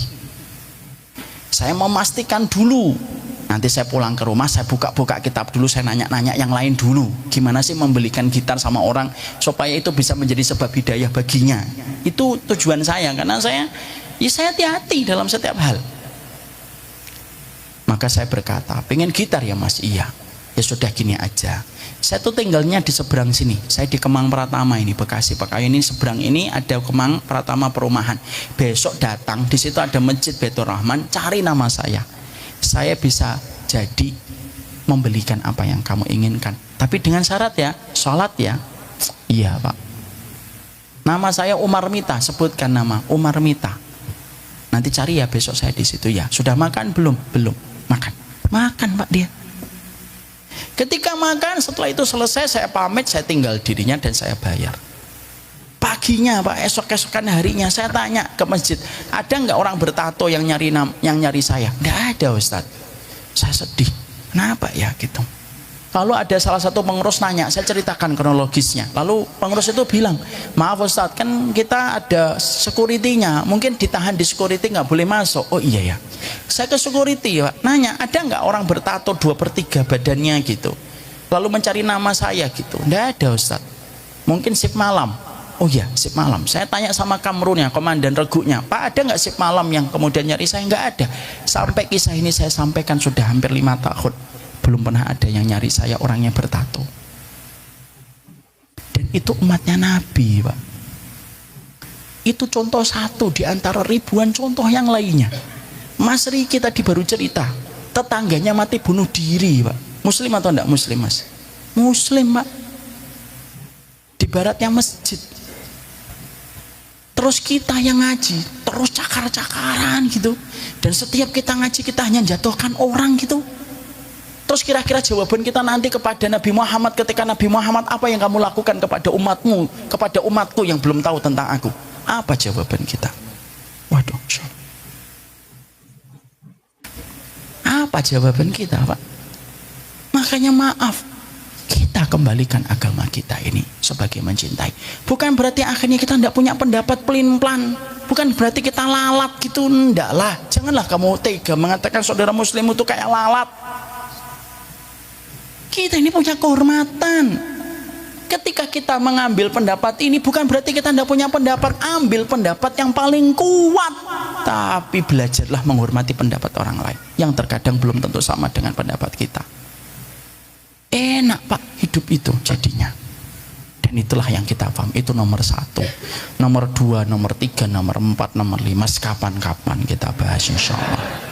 [SPEAKER 1] Saya memastikan dulu Nanti saya pulang ke rumah, saya buka-buka kitab dulu, saya nanya-nanya yang lain dulu. Gimana sih membelikan gitar sama orang supaya itu bisa menjadi sebab hidayah baginya. Itu tujuan saya, karena saya hati-hati dalam setiap hal. Maka saya berkata, pengen gitar ya mas? Iya. Ya sudah gini aja. Saya tuh tinggalnya di seberang sini. Saya di Kemang Pratama ini, Bekasi. Pakai ini seberang ini ada Kemang Pratama perumahan. Besok datang, di situ ada Masjid Baitur Rahman, cari nama saya. Saya bisa jadi membelikan apa yang kamu inginkan. Tapi dengan syarat ya, sholat ya. Iya pak. Nama saya Umar Mita, sebutkan nama Umar Mita. Nanti cari ya besok saya di situ ya. Sudah makan belum? Belum. Makan pak dia. Ketika makan, setelah itu selesai, saya pamit, saya tinggal dirinya dan saya bayar. Paginya pak, esok-esokan harinya saya tanya ke masjid, ada nggak orang bertato yang nyari saya? Nggak ada Ustadz. Saya sedih. Kenapa ya gitu? Lalu ada salah satu pengurus nanya, saya ceritakan kronologisnya. Lalu pengurus itu bilang, maaf Ustadz, kan kita ada security-nya, mungkin ditahan di security nggak boleh masuk. Oh iya ya. Saya ke security pak, nanya ada nggak orang bertato 2/3 badannya gitu. Lalu mencari nama saya gitu. Nggak ada Ustadz. Mungkin shift malam. Oh iya, shift malam. Saya tanya sama kamrunnya, komandan regunya, Pak ada nggak shift malam yang kemudian nyari saya? Nggak ada. Sampai kisah ini saya sampaikan sudah hampir 5 tahun, belum pernah ada yang nyari saya orang yang bertato. Dan itu umatnya Nabi pak. Itu contoh satu di antara ribuan contoh yang lainnya. Mas Riki tadi baru cerita, tetangganya mati bunuh diri pak. Muslim atau enggak muslim mas? Muslim pak. Di baratnya masjid. Terus kita yang ngaji terus cakar-cakaran gitu, dan setiap kita ngaji kita hanya jatuhkan orang gitu. Terus kira-kira jawaban kita nanti kepada Nabi Muhammad ketika Nabi Muhammad, apa yang kamu lakukan kepada umatmu, kepada umatku yang belum tahu tentang aku? Apa jawaban kita? Waduh, apa jawaban kita pak? Makanya maaf, kita kembalikan agama kita ini sebagai mencintai. Bukan berarti akhirnya kita tidak punya pendapat pelin-pelan. Bukan berarti kita lalat gitu. Enggak lah. Janganlah kamu tega mengatakan saudara muslim itu kayak lalat. Kita ini punya kehormatan. Ketika kita mengambil pendapat ini, bukan berarti kita tidak punya pendapat. Ambil pendapat yang paling kuat. Tapi belajarlah menghormati pendapat orang lain yang terkadang belum tentu sama dengan pendapat kita. Enak pak hidup itu jadinya. Dan itulah yang kita paham. Itu nomor 1, nomor 2, nomor 3, nomor 4, nomor 5 kapan-kapan kita bahas insya Allah.